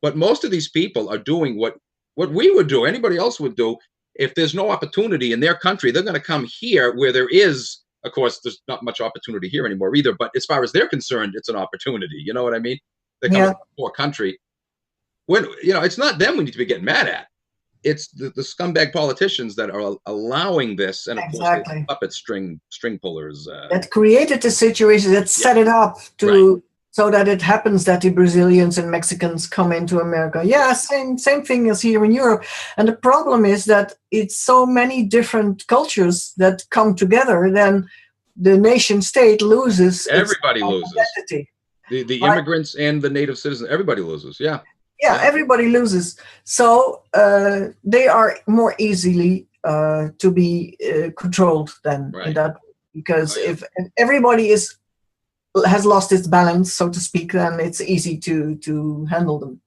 But most of these people are doing what we would do, anybody else would do. If there's no opportunity in their country, they're going to come here where there is. Of course, there's not much opportunity here anymore either, but as far as they're concerned, it's an opportunity. You know what I mean? They come from a poor country. When it's not them we need to be getting mad at. It's the scumbag politicians that are allowing this, and of course, the puppet string pullers that created the situation, that set it up so that it happens that the Brazilians and Mexicans come into America. Yeah, same thing as here in Europe. And the problem is that it's so many different cultures that come together, then the nation state loses. Everybody loses. Identity. The immigrants and the native citizens, everybody loses. Yeah. Yeah, everybody loses. So they are more easily to be controlled then in Right. that, because Oh, yeah. if everybody has lost its balance, so to speak, then it's easy to handle them.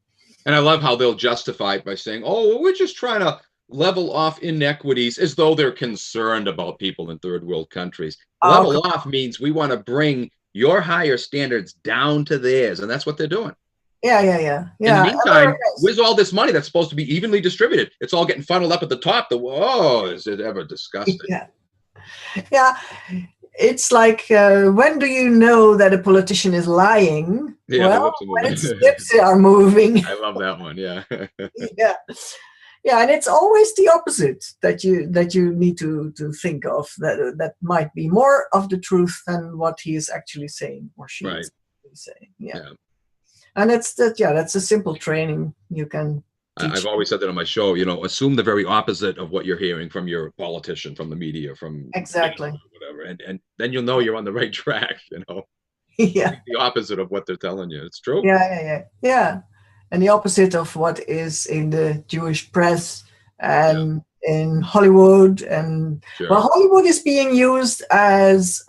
And I love how they'll justify it by saying, "Oh, well, we're just trying to level off inequities," as though they're concerned about people in third world countries. Oh, Level off means we want to bring your higher standards down to theirs, and that's what they're doing. In the yeah. meantime, where's all this money that's supposed to be evenly distributed? It's all getting funneled up at the top. Is it ever disgusting? Yeah, yeah. It's like, when do you know that a politician is lying? Yeah, the Well, lips are when moving. its lips are moving. I love that one. Yeah. Yeah, yeah, and it's always the opposite that you need to think of, that might be more of the truth than what he is actually saying, or she Right. is actually saying. Yeah. Yeah. And that's a simple training you can teach. I've always said that on my show, assume the very opposite of what you're hearing from your politician, from the media, from Exactly. whatever. And then you'll know you're on the right track, Yeah. the opposite of what they're telling you. It's true. Yeah. And the opposite of what is in the Jewish press and in Hollywood. And Sure. well, Hollywood is being used as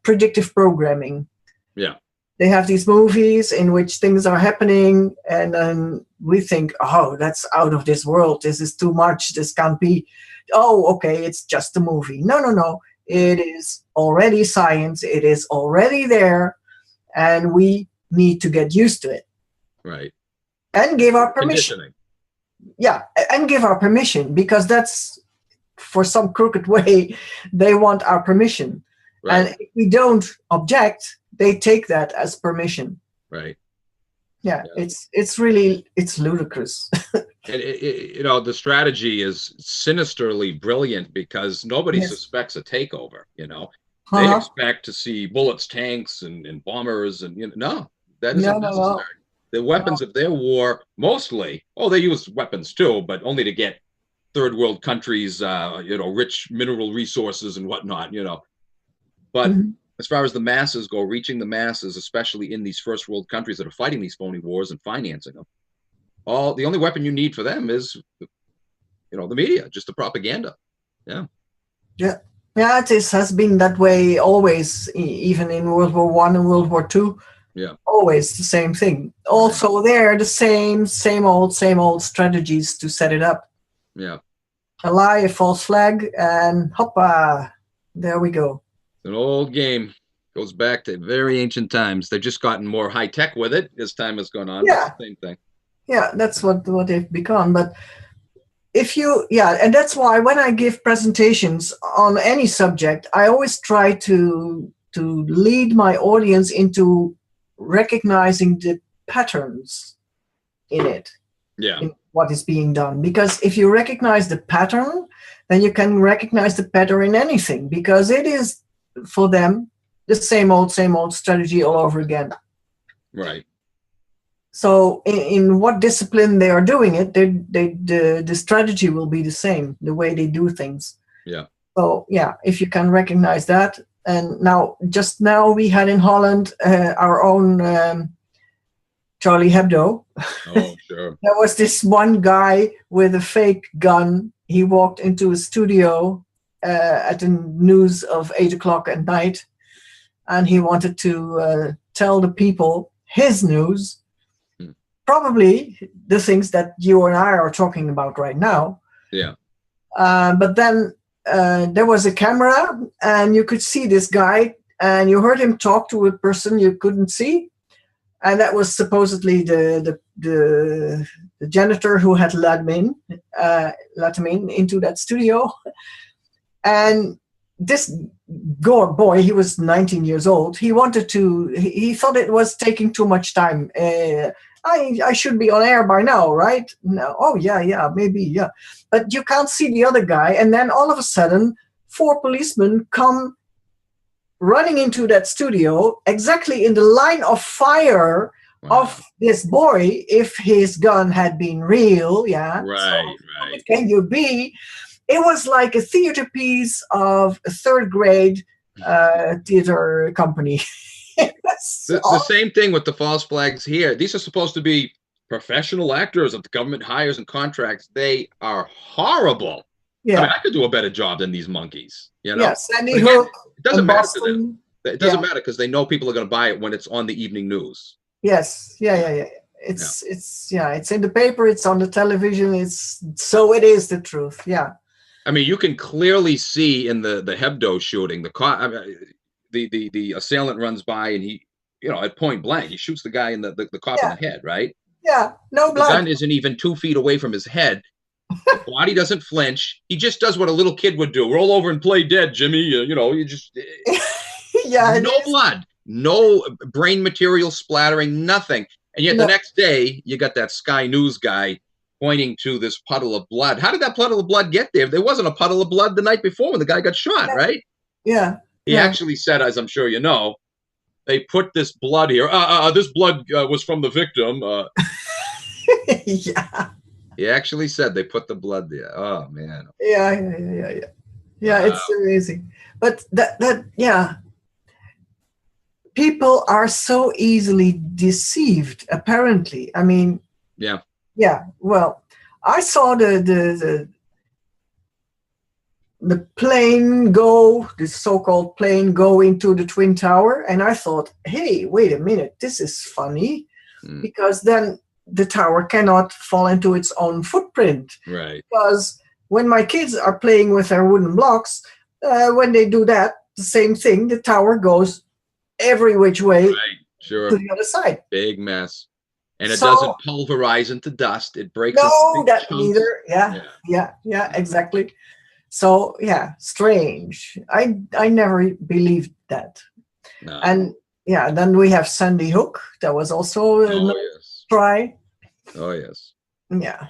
predictive programming. Yeah. They have these movies in which things are happening, and then we think, oh, that's out of this world. This is too much. This can't be. Oh, okay, it's just a movie. No. It is already science. It is already there, and we need to get used to it. Right. And give our permission. Yeah, and give our permission, because that's, for some crooked way, they want our permission. Right. And if we don't object, they take that as permission. Right. Yeah. It's ludicrous. And the strategy is sinisterly brilliant, because nobody suspects a takeover. They expect to see bullets, tanks, and bombers, and no, that isn't necessary. No. The weapons of their war, mostly, they use weapons too, but only to get third world countries, rich mineral resources and whatnot, But as far as the masses go, reaching the masses, especially in these first world countries that are fighting these phony wars and financing them, the only weapon you need for them is, the media, just the propaganda. Yeah. Yeah. Yeah, it has been that way always, even in World War I and World War II. Yeah. Always the same thing. Also, they're the same old strategies to set it up. Yeah. A lie, a false flag, and hoppa, there we go. An old game. Goes back to very ancient times. They've just gotten more high tech with it as time has gone on. Yeah. Same thing. Yeah, that's what they've become. But and that's why when I give presentations on any subject, I always try to lead my audience into recognizing the patterns in it. Yeah. In what is being done. Because if you recognize the pattern, then you can recognize the pattern in anything, because it is, for them, the same old strategy all over again. Right. So in what discipline they are doing it, the strategy will be the same, the way they do things. Yeah. So if you can recognize that. And just now we had in Holland our own Charlie Hebdo. Oh, sure. There was this one guy with a fake gun. He walked into a studio at the news of 8:00 at night, and he wanted to tell the people his news, probably the things that you and I are talking about right now. Yeah. But then there was a camera, and you could see this guy, and you heard him talk to a person you couldn't see, and that was supposedly the janitor who had let him in into that studio. And this boy, he was 19 years old. He thought it was taking too much time. I should be on air by now, right? No. Oh, yeah, maybe, yeah. But you can't see the other guy. And then all of a sudden, 4 policemen come running into that studio, exactly in the line of fire of this boy, if his gun had been real. Yeah. Right. Can you be? It was like a theater piece of a 3rd grade theater company. The same thing with the false flags here. These are supposed to be professional actors that the government hires and contracts. They are horrible. Yeah. I mean, I could do a better job than these monkeys, you know? Yeah, Sandy But again, Hook, it doesn't matter to them. Boston. It doesn't matter because they know people are going to buy it when it's on the evening news. Yes. Yeah. It's in the paper, it's on the television, so it is the truth. Yeah. I mean, you can clearly see in the Hebdo shooting, the assailant runs by and he, at point blank, he shoots the guy in the cop in the head, right? Yeah, no blood. The gun isn't even 2 feet away from his head. The body doesn't flinch. He just does what a little kid would do. Roll over and play dead, Jimmy. You just no blood, no brain material splattering, nothing. And yet the next day, you got that Sky News guy pointing to this puddle of blood. How did that puddle of blood get there? There wasn't a puddle of blood the night before when the guy got shot, right? Yeah. He actually said, as I'm sure you know, they put this blood here. This blood was from the victim. Yeah. He actually said they put the blood there. Oh, man. Yeah. Wow. It's amazing. But that people are so easily deceived, apparently. I mean, yeah. Well, I saw the plane go, the so-called plane go into the Twin Tower, and I thought, hey, wait a minute, this is funny, because then the tower cannot fall into its own footprint. Right. Because when my kids are playing with their wooden blocks, when they do that, the same thing, the tower goes every which way to the other side. Big mess. And it doesn't pulverize into dust. It breaks. No, that neither. Yeah, exactly. So strange. I never believed that. No. And then we have Sandy Hook. That was also a try. Oh yes. Yeah.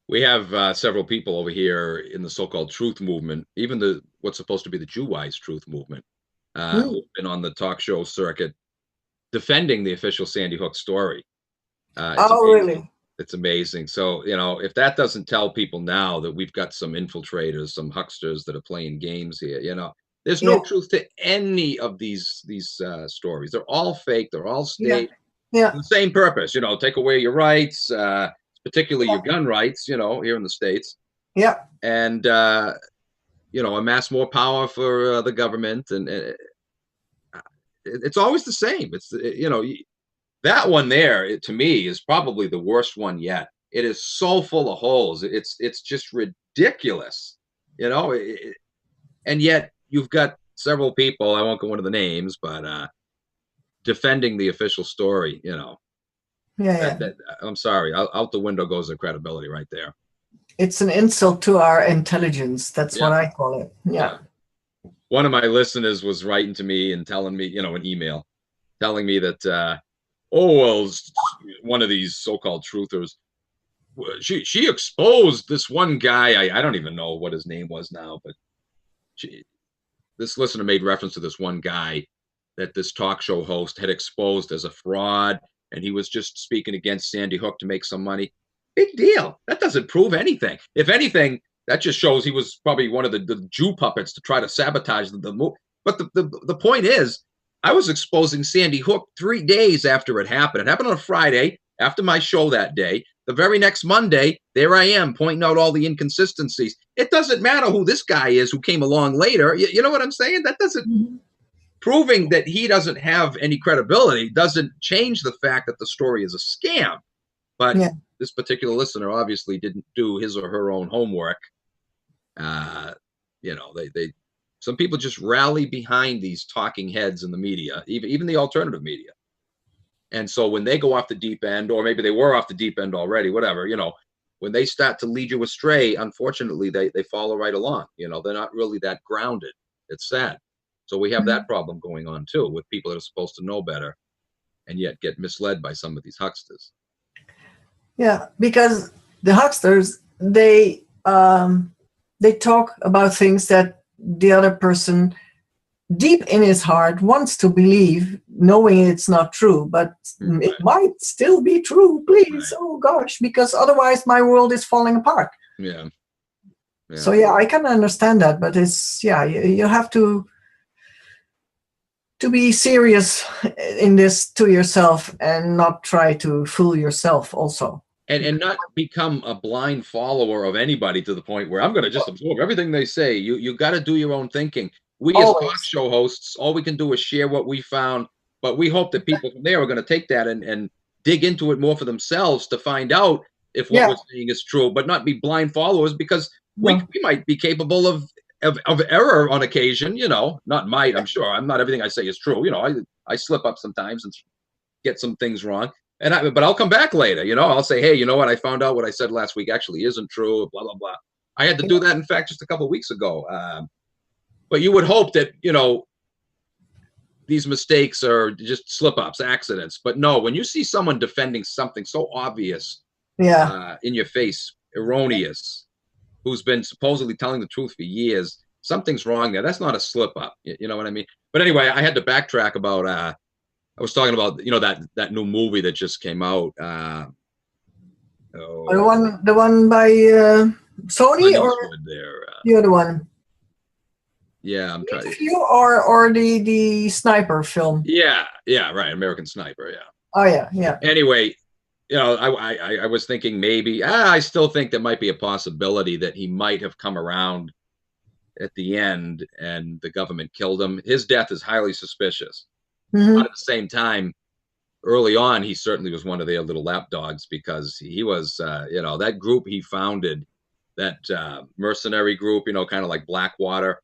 We have several people over here in the so-called truth movement, even what's supposed to be the Jew-wise truth movement, who've been on the talk show circuit defending the official Sandy Hook story. Really? It's amazing. So, if that doesn't tell people now that we've got some infiltrators, some hucksters that are playing games here, there's no truth to any of these stories. They're all fake. They're all staged. Yeah. The same purpose, take away your rights, particularly your gun rights, here in the States. Yeah. And, amass more power for the government. And it's always the same. It's, that one there, to me, is probably the worst one yet. It is so full of holes. It's just ridiculous, and yet you've got several people, I won't go into the names, but defending the official story, I'm sorry, out the window goes the credibility right there. It's an insult to our intelligence. That's what I call it. Yeah. One of my listeners was writing to me and telling me, an email, telling me that, one of these so-called truthers, she exposed this one guy. I don't even know what his name was now, but this listener made reference to this one guy that this talk show host had exposed as a fraud, and he was just speaking against Sandy Hook to make some money. Big deal. That doesn't prove anything. If anything, that just shows he was probably one of the Jew puppets to try to sabotage the move. But the point is, I was exposing Sandy Hook 3 days after it happened. It happened on a Friday after my show that day. The very next Monday, there I am pointing out all the inconsistencies. It doesn't matter who this guy is who came along later. You know what I'm saying? That doesn't proving that he doesn't have any credibility doesn't change the fact that the story is a scam. But this particular listener obviously didn't do his or her own homework. Some people just rally behind these talking heads in the media, even the alternative media. And so when they go off the deep end, or maybe they were off the deep end already, whatever, when they start to lead you astray, unfortunately, they follow right along. They're not really that grounded. It's sad. So we have that problem going on, too, with people that are supposed to know better and yet get misled by some of these hucksters. Yeah, because the hucksters, they talk about things that the other person deep in his heart wants to believe, knowing it's not true, but it might still be true, please. Oh gosh, because otherwise my world is falling apart. So I can understand that, but it's you have to be serious in this to yourself and not try to fool yourself also. and not become a blind follower of anybody to the point where I'm going to just absorb everything they say. You got to do your own thinking. We as talk Always. show hosts, all we can do is share what we found, but we hope that people from there are going to take that and dig into it more for themselves to find out if what Yeah. we're saying is true, but not be blind followers, because we No. might be capable of error on occasion. Not might, I'm sure. I'm not everything I say is true. I slip up sometimes and get some things wrong. But I'll come back later. I'll say, hey, you know what? I found out what I said last week actually isn't true. Blah blah blah. I had to do that, in fact, just a couple of weeks ago. But you would hope that these mistakes are just slip ups, accidents. But no, when you see someone defending something so obvious, Yeah. in your face, erroneous, who's been supposedly telling the truth for years, something's wrong there. That's not a slip up. You know what I mean? But anyway, I had to backtrack about. I was talking about that new movie that just came out. The one by Sony, or there. the other one? Yeah, I'm trying. Interview or the sniper film? Yeah, right. American Sniper. Yeah. Oh yeah. Anyway, I was thinking maybe I still think there might be a possibility that he might have come around at the end and the government killed him. His death is highly suspicious. Mm-hmm. But at the same time, early on, he certainly was one of their little lapdogs, because he was, that group he founded, that mercenary group, kind of like Blackwater.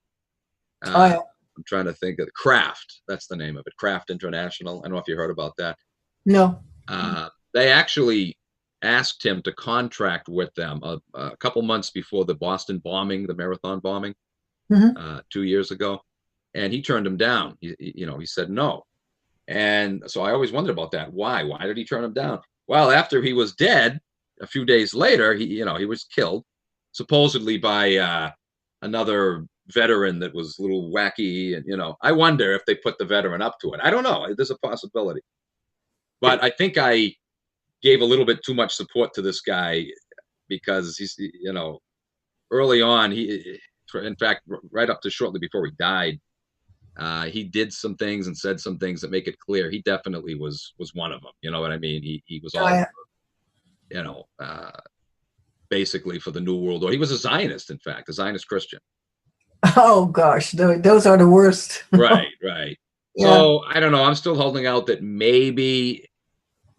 I'm trying to think of Craft. That's the name of it. Craft International. I don't know if you heard about that. No. They actually asked him to contract with them a couple months before the Boston bombing, the marathon bombing, 2 years ago. And he turned him down. He said no. And so I always wondered about that. Why did he turn him down? Well, after he was dead, a few days later, he was killed, supposedly by another veteran that was a little wacky. And, I wonder if they put the veteran up to it. I don't know. There's a possibility. But I think I gave a little bit too much support to this guy, because he's, early on, in fact, right up to shortly before he died, he did some things and said some things that make it clear he definitely was one of them. You know what I mean? He was all, basically for the New World Order. He was a Zionist, in fact, a Zionist Christian. Oh gosh, those are the worst. Right. Yeah. So I don't know. I'm still holding out that maybe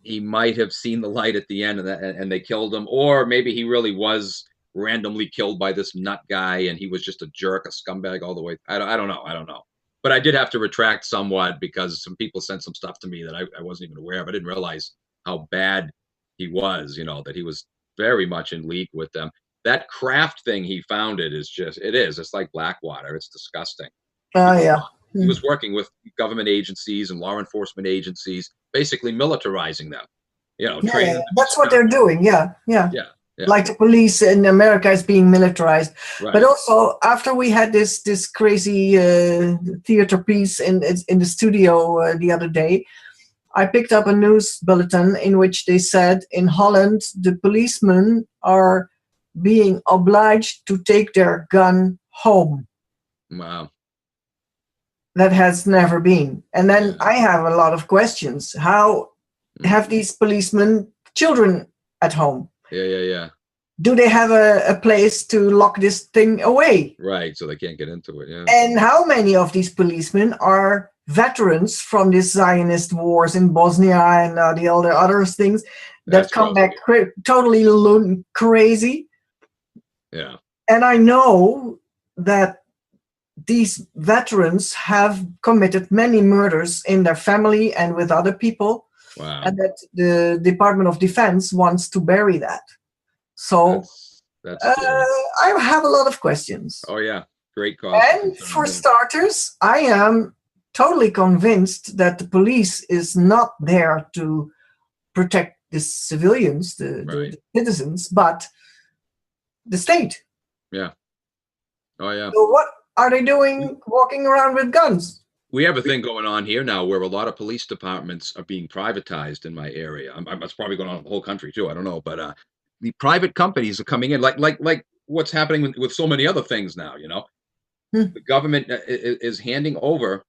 he might have seen the light at the end, and they killed him, or maybe he really was randomly killed by this nut guy, and he was just a jerk, a scumbag all the way. I don't know. But I did have to retract somewhat, because some people sent some stuff to me that I wasn't even aware of. I didn't realize how bad he was, that he was very much in league with them. That Craft thing he founded it's like Blackwater. It's disgusting. Oh yeah. He was working with government agencies and law enforcement agencies, basically militarizing them. Training them. That's what they're doing. Yeah. Like the police in America is being militarized. Right. But also, after we had this crazy theater piece in the studio the other day, I picked up a news bulletin in which they said in Holland the policemen are being obliged to take their gun home. Wow. That has never been. And then I have a lot of questions. How have these policemen children at home? Yeah. Do they have a place to lock this thing away? Right, so they can't get into it, yeah. And how many of these policemen are veterans from these Zionist wars in Bosnia and the other things that come back totally crazy? Yeah. And I know that these veterans have committed many murders in their family and with other people. Wow. And that the Department of Defense wants to bury that. So I have a lot of questions. Oh, yeah. Great cause. And for starters, I am totally convinced that the police is not there to protect the civilians, the citizens, but the state. Yeah. Oh, yeah. So what are they doing walking around with guns? We have a thing going on here now where a lot of police departments are being privatized in my area. It's probably going on in the whole country too. I don't know, but the private companies are coming in, like what's happening with so many other things now. The government is handing over,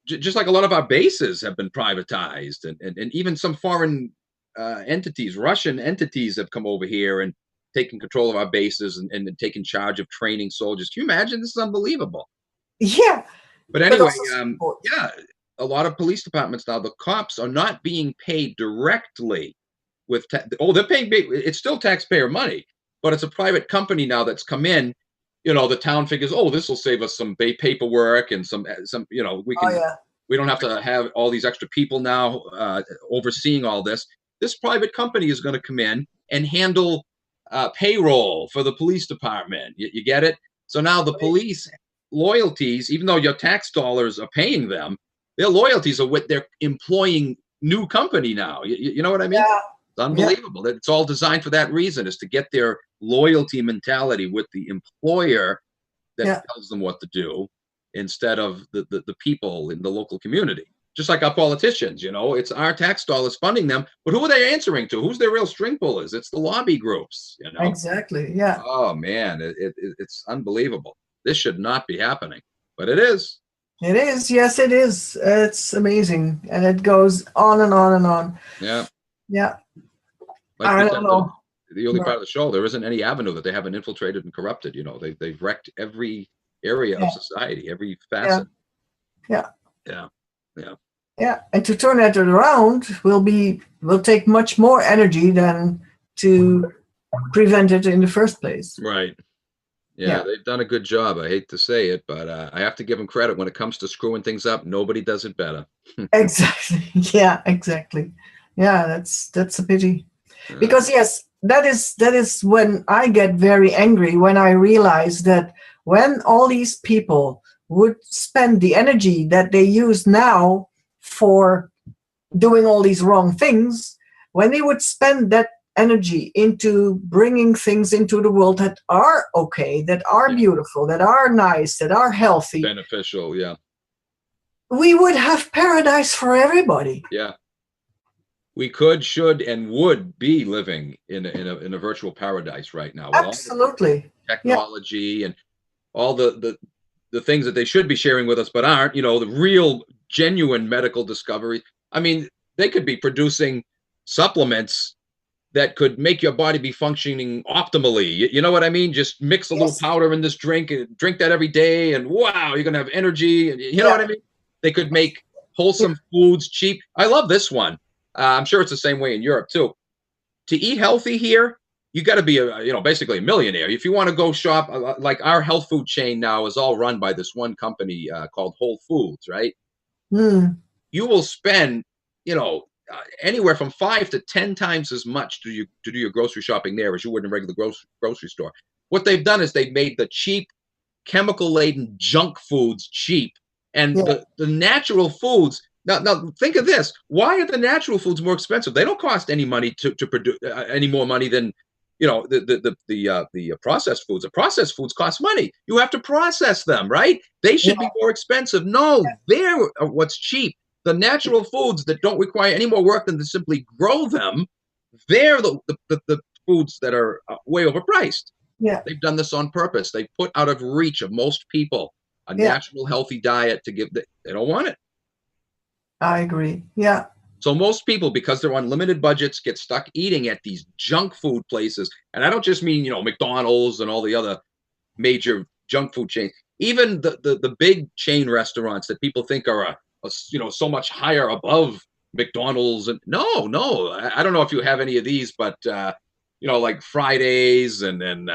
just like a lot of our bases have been privatized, and even some foreign entities, Russian entities have come over here and taken control of our bases and taken charge of training soldiers. Can you imagine? This is unbelievable. Yeah. But anyway, support. yeah, a lot of police departments now, the cops are not being paid directly with, they're paying, it's still taxpayer money, but it's a private company now that's come in. The town figures, oh, this will save us some paperwork and some, we can, we don't have to have all these extra people now overseeing all this. This private company is going to come in and handle payroll for the police department. You get it? So now the police loyalties, even though your tax dollars are paying them, their loyalties are what they're employing new company now. You know what I mean? Yeah. It's unbelievable. It's all designed for that reason, is to get their loyalty mentality with the employer that tells them what to do, instead of the people in the local community. Just like our politicians, it's our tax dollars funding them, but who are they answering to? Who's their real string pullers? It's the lobby groups, Exactly, yeah. Oh, man, it's unbelievable. This should not be happening, but it is. It is, yes, it is. It's amazing, and it goes on and on and on. Yeah. Yeah. Like I don't know. The early part of the show, there isn't any avenue that they haven't infiltrated and corrupted. They've wrecked every area of society, every facet. Yeah. Yeah. Yeah. Yeah. And to turn that around will take much more energy than to prevent it in the first place. Right. Yeah, they've done a good job. I hate to say it, but I have to give them credit. When it comes to screwing things up, nobody does it better. Exactly. Yeah, exactly. Yeah, that's a pity. Because yes, that is when I get very angry, when I realize that when all these people would spend the energy that they use now for doing all these wrong things, when they would spend that energy into bringing things into the world that are okay, that are beautiful, that are nice, that are healthy, beneficial, we would have paradise for everybody. Yeah. We could, should, and would be living in a virtual paradise right now. Absolutely. Technology and all the things that they should be sharing with us, but aren't, the real, genuine medical discovery. I mean, they could be producing supplements that could make your body be functioning optimally. You know what I mean? Just mix a little powder in this drink and drink that every day, and wow, you're going to have energy. And you know what I mean? They could make wholesome foods cheap. I love this one. I'm sure it's the same way in Europe too. To eat healthy here, you got to be basically a millionaire. If you want to go shop, like our health food chain now is all run by this one company called Whole Foods, right? Mm. You will spend, anywhere from 5 to 10 times as much to do your grocery shopping there as you would in a regular grocery store. What they've done is they've made the cheap, chemical-laden junk foods cheap, and the natural foods. Now think of this. Why are the natural foods more expensive? They don't cost any money to produce any more money than the processed foods. The processed foods cost money. You have to process them, right? They should be more expensive. No, they're what's cheap. The natural foods that don't require any more work than to simply grow them, they're the foods that are way overpriced. Yeah. They've done this on purpose. They put out of reach of most people a natural, healthy diet to give. They don't want it. I agree. Yeah. So most people, because they're on limited budgets, get stuck eating at these junk food places. And I don't just mean, McDonald's and all the other major junk food chains. Even the big chain restaurants that people think are so much higher above McDonald's. And no, I don't know if you have any of these, but like Fridays, and then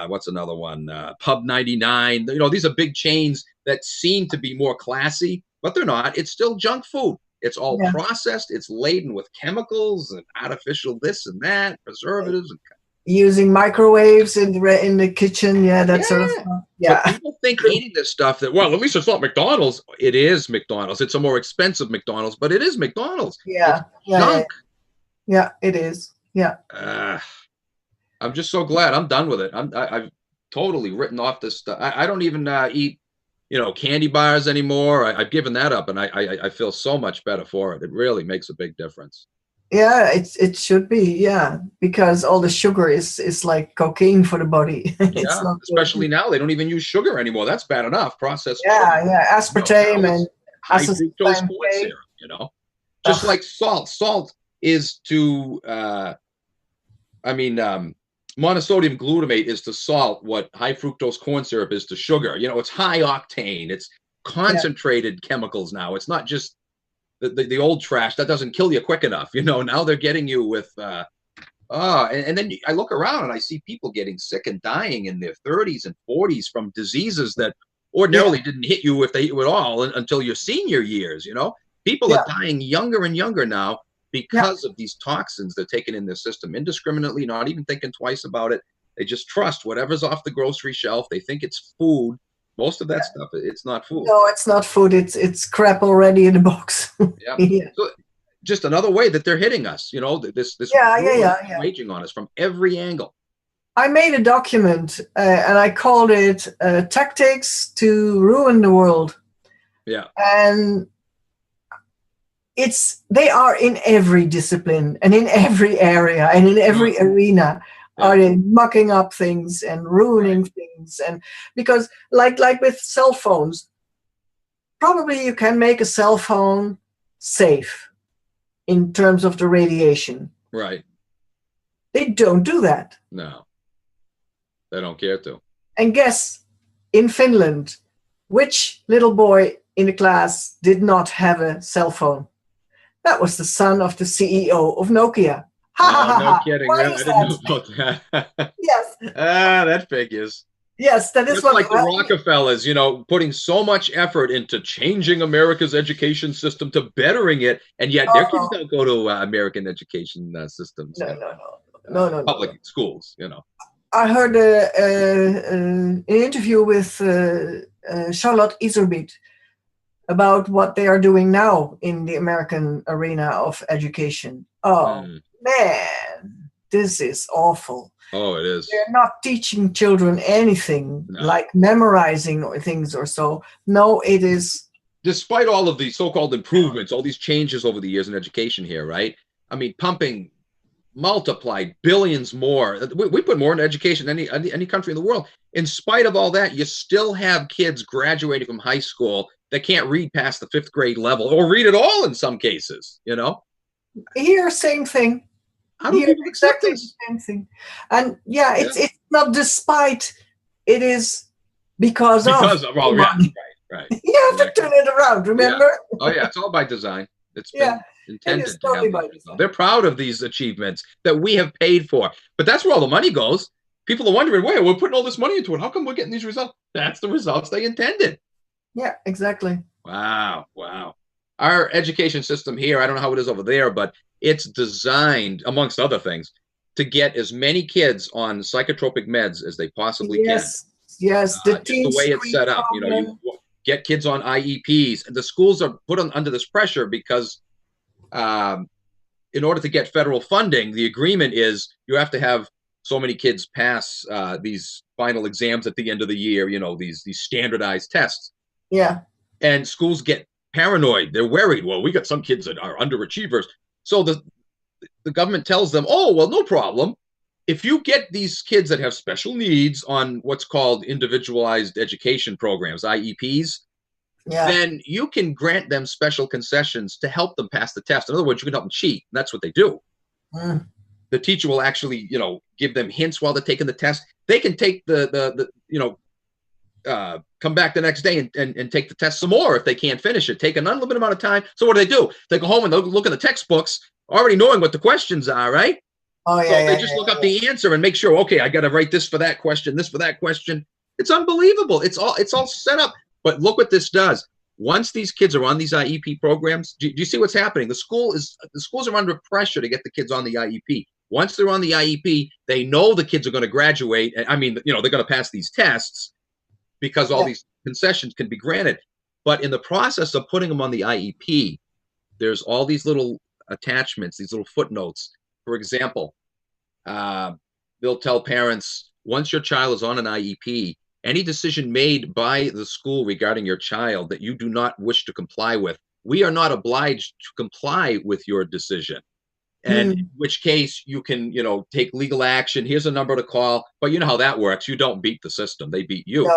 what's another one? Pub 99. These are big chains that seem to be more classy, but they're not. It's still junk food. It's all processed. It's laden with chemicals and artificial this and that, preservatives, and using microwaves in the kitchen. That sort of stuff. Yeah. So people think eating this stuff that, well, at least it's not McDonald's. It is McDonald's. It's a more expensive McDonald's, but it is McDonald's. Yeah. Junk. Yeah, it is. Yeah. I'm just so glad I'm done with it. I've totally written off this stuff. I don't even eat, candy bars anymore. I've given that up, and I feel so much better for it. It really makes a big difference. Yeah, it should be, because all the sugar is like cocaine for the body. It's not especially now they don't even use sugar anymore. That's bad enough. Processed. Aspartame and high fructose corn syrup. Just like salt. Salt is to, monosodium glutamate is to salt what high fructose corn syrup is to sugar. You know, it's high octane. It's concentrated chemicals now. It's not just the old trash that doesn't kill you quick enough. You know, now they're getting you with, and then I look around and I see people getting sick and dying in their 30s and 40s from diseases that ordinarily didn't hit you if they hit you at all until your senior years. You know, people are dying younger and younger now because of these toxins they're taking in their system indiscriminately, not even thinking twice about it. They just trust whatever's off the grocery shelf. They think it's food. Most of that stuff, it's not food. No, it's not food. It's crap already in the box. So just another way that they're hitting us. You know, this waging on us from every angle. I made a document and I called it "Tactics to Ruin the World." Yeah, and they are in every discipline and in every area and in every arena. Are they mucking up things and ruining things? And because like with cell phones, probably you can make a cell phone safe in terms of the radiation. Right. They don't do that. No, they don't care to. And guess, in Finland, which little boy in the class did not have a cell phone? That was the son of the CEO of Nokia. No kidding. I didn't know about that. Yes. That figures. Yes, that is It's like the Rockefellers, you know, putting so much effort into changing America's education system to bettering it, and yet their kids don't go to American education systems. No. Public schools, you know. I heard an interview with Charlotte Iserbyt about what they are doing now in the American arena of education. Oh, man, this is awful. Oh, it is. They're not teaching children anything like memorizing or things or so. No, it is. Despite all of these so-called improvements, all these changes over the years in education here, right? I mean, pumping multiplied billions more. We put more in education than any country in the world. In spite of all that, you still have kids graduating from high school that can't read past the 5th grade level or read at all in some cases, you know? Here, same thing. How do people accept this? Same thing. And it's not despite, it is because of. Well, right. You have to turn it around, remember? Yeah. Oh, yeah, it's all by design. It's been intended it is totally to by have design. They're proud of these achievements that we have paid for. But that's where all the money goes. People are wondering, wait, we're putting all this money into it. How come we're getting these results? That's the results they intended. Yeah, exactly. Wow. Our education system here, I don't know how it is over there, but it's designed, amongst other things, to get as many kids on psychotropic meds as they possibly can. Yes, the way it's set up. You know, you get kids on IEPs. The schools are put under this pressure because in order to get federal funding, the agreement is you have to have so many kids pass these final exams at the end of the year, you know, these standardized tests. Yeah. And schools get paranoid. They're worried. Well, we got some kids that are underachievers. So the government tells them, oh, well, no problem. If you get these kids that have special needs on what's called individualized education programs, IEPs, then you can grant them special concessions to help them pass the test. In other words, you can help them cheat. And that's what they do. The teacher will actually, you know, give them hints while they're taking the test. They can take come back the next day and take the test some more if they can't finish it. Take an unlimited amount of time. So what do? They go home and they'll look at the textbooks, already knowing what the questions are, right? Oh, yeah. So they just look up the answer and make sure, okay, I got to write this for that question, this for that question. It's unbelievable. It's all set up. But look what this does. Once these kids are on these IEP programs, do you see what's happening? The schools are under pressure to get the kids on the IEP. Once they're on the IEP, they know the kids are going to graduate. I mean, you know, they're going to pass these tests because all these concessions can be granted. But in the process of putting them on the IEP, there's all these little attachments, these little footnotes. For example, they'll tell parents, once your child is on an IEP, any decision made by the school regarding your child that you do not wish to comply with, we are not obliged to comply with your decision. And in which case you can, you know, take legal action. Here's a number to call. But you know how that works. You don't beat the system. They beat you.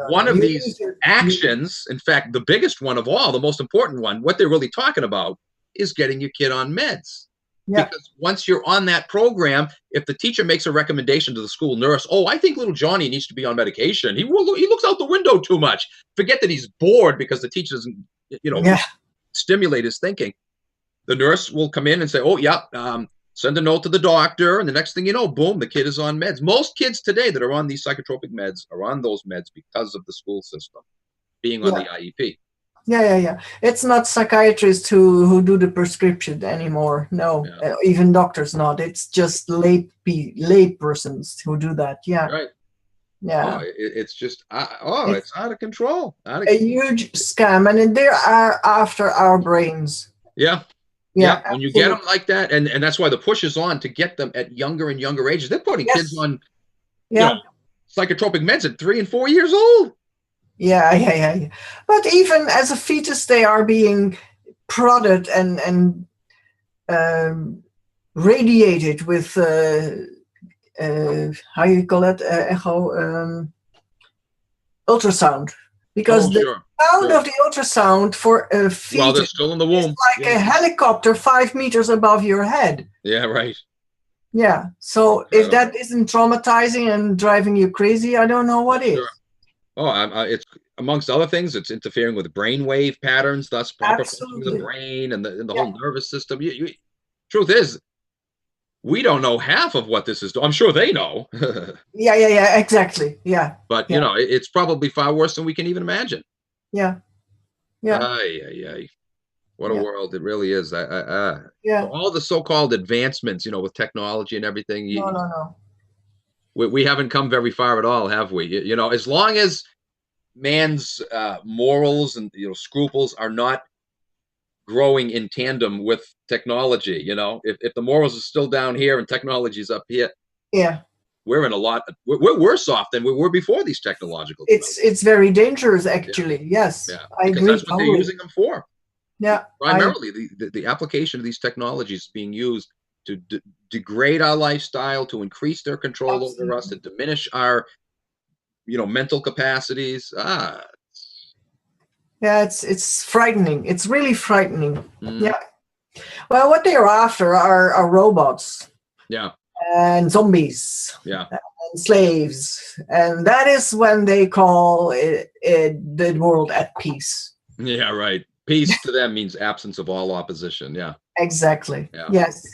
One of these actions, in fact, the biggest one of all, the most important one, what they're really talking about is getting your kid on meds. Yeah. Because once you're on that program, if the teacher makes a recommendation to the school nurse, oh, I think little Johnny needs to be on medication. He looks out the window too much. Forget that he's bored because the teacher doesn't, Yeah. stimulate his thinking. The nurse will come in and say, oh, yeah, send a note to the doctor. And the next thing you know, boom, the kid is on meds. Most kids today that are on these psychotropic meds are on those meds because of the school system being on the IEP. Yeah. It's not psychiatrists who do the prescription anymore. No, even doctors not. It's just lay persons who do that. Yeah. Right. Yeah. Oh, it's just, it's out of control. A huge scam, and they are after our brains. Yeah. Yeah. When you get them like that, and that's why the push is on to get them at younger and younger ages. They're putting kids on, psychotropic meds at 3 and 4 years old. Yeah. But even as a fetus, they are being prodded and radiated with how you call it, echo, ultrasound, because the sound of the ultrasound for a fetus while they're still in the womb is like a helicopter 5 meters above your head. Yeah, right. Yeah. So if that isn't traumatizing and driving you crazy, I don't know what is. Oh, it's amongst other things, it's interfering with brainwave patterns, thus proper functioning of the brain and the whole nervous system. Truth is, we don't know half of what this is doing. I'm sure they know. Yeah, exactly. Yeah. But it's probably far worse than we can even imagine. Yeah. What a world it really is. All the so-called advancements, with technology and everything. No. We haven't come very far at all, have we? As long as man's morals and scruples are not growing in tandem with technology, if the morals are still down here and technology is up here, we're in we're worse off than we were before these technological it's very dangerous, actually. Yes, I agree. That's what they're using them for. Yeah, primarily the application of these technologies is being used to degrade our lifestyle, to increase their control over us, to diminish our mental capacities. Yeah, it's frightening. It's really frightening. Yeah. Well, what they are after are robots. Yeah. And zombies. Yeah. And slaves. And that is when they call the world at peace. Yeah, right. Peace to them means absence of all opposition. Yeah. Exactly. Yeah. Yes.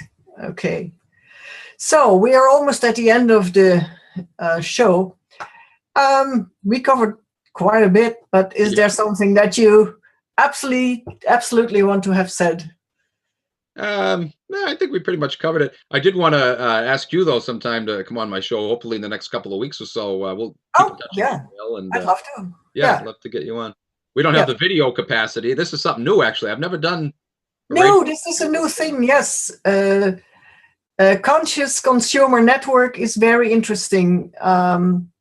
Okay. So we are almost at the end of the show. We covered quite a bit, but is there something that you absolutely want to have said? No, I think we pretty much covered it. I did want to ask you though sometime to come on my show. Hopefully in the next couple of weeks or so. We'll keep in touch. And I'd love to. I'd love to get you on. We don't have the video capacity. This is something new, actually. I've never done. No, this is a new thing. Yes. Conscious Consumer Network is very interesting.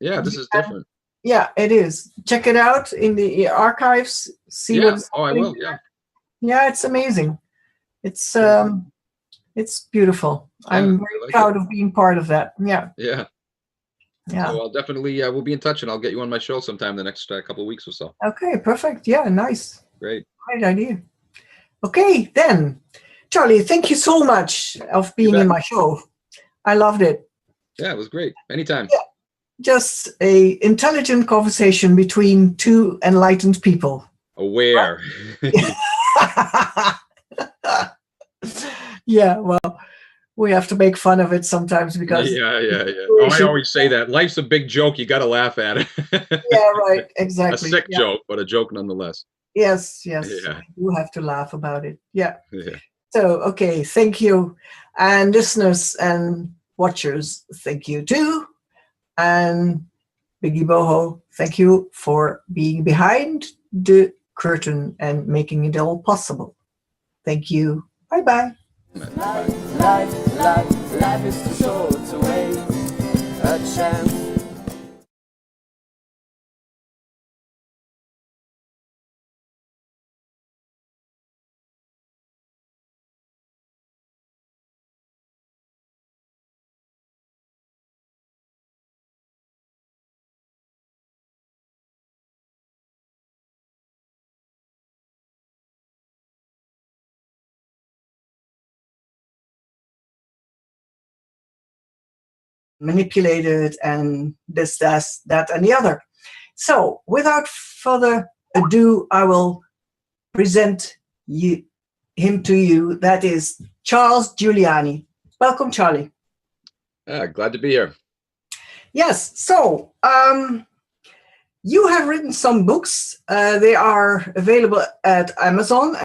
This is different. Yeah, it is. Check it out in the archives. See what's I will. Yeah. Yeah, it's amazing. It's beautiful. I'm very proud of being part of that. Yeah. Yeah. So I'll definitely we'll be in touch, and I'll get you on my show sometime in the next couple of weeks or so. Okay, perfect. Yeah, nice. Great idea. Okay, then, Charlie, thank you so much of being in my show. I loved it. Yeah, it was great. Anytime. Yeah. Just a intelligent conversation between two enlightened people. Aware. Yeah, well, we have to make fun of it sometimes because I always say that life's a big joke. You got to laugh at it. Yeah, right. Exactly. A sick joke, but a joke nonetheless. Yes. Yeah. You have to laugh about it. Yeah. So, okay, thank you. And listeners and watchers, thank you too. And Biggie Boho, thank you for being behind the curtain and making it all possible. Thank you. Bye-bye. Life is too short to waste a chance. manipulated and this, that, and the other. So without further ado, I will present him to you. That is Charles Giuliani. Welcome, Charlie. Glad to be here. Yes, so you have written some books. They are available at Amazon.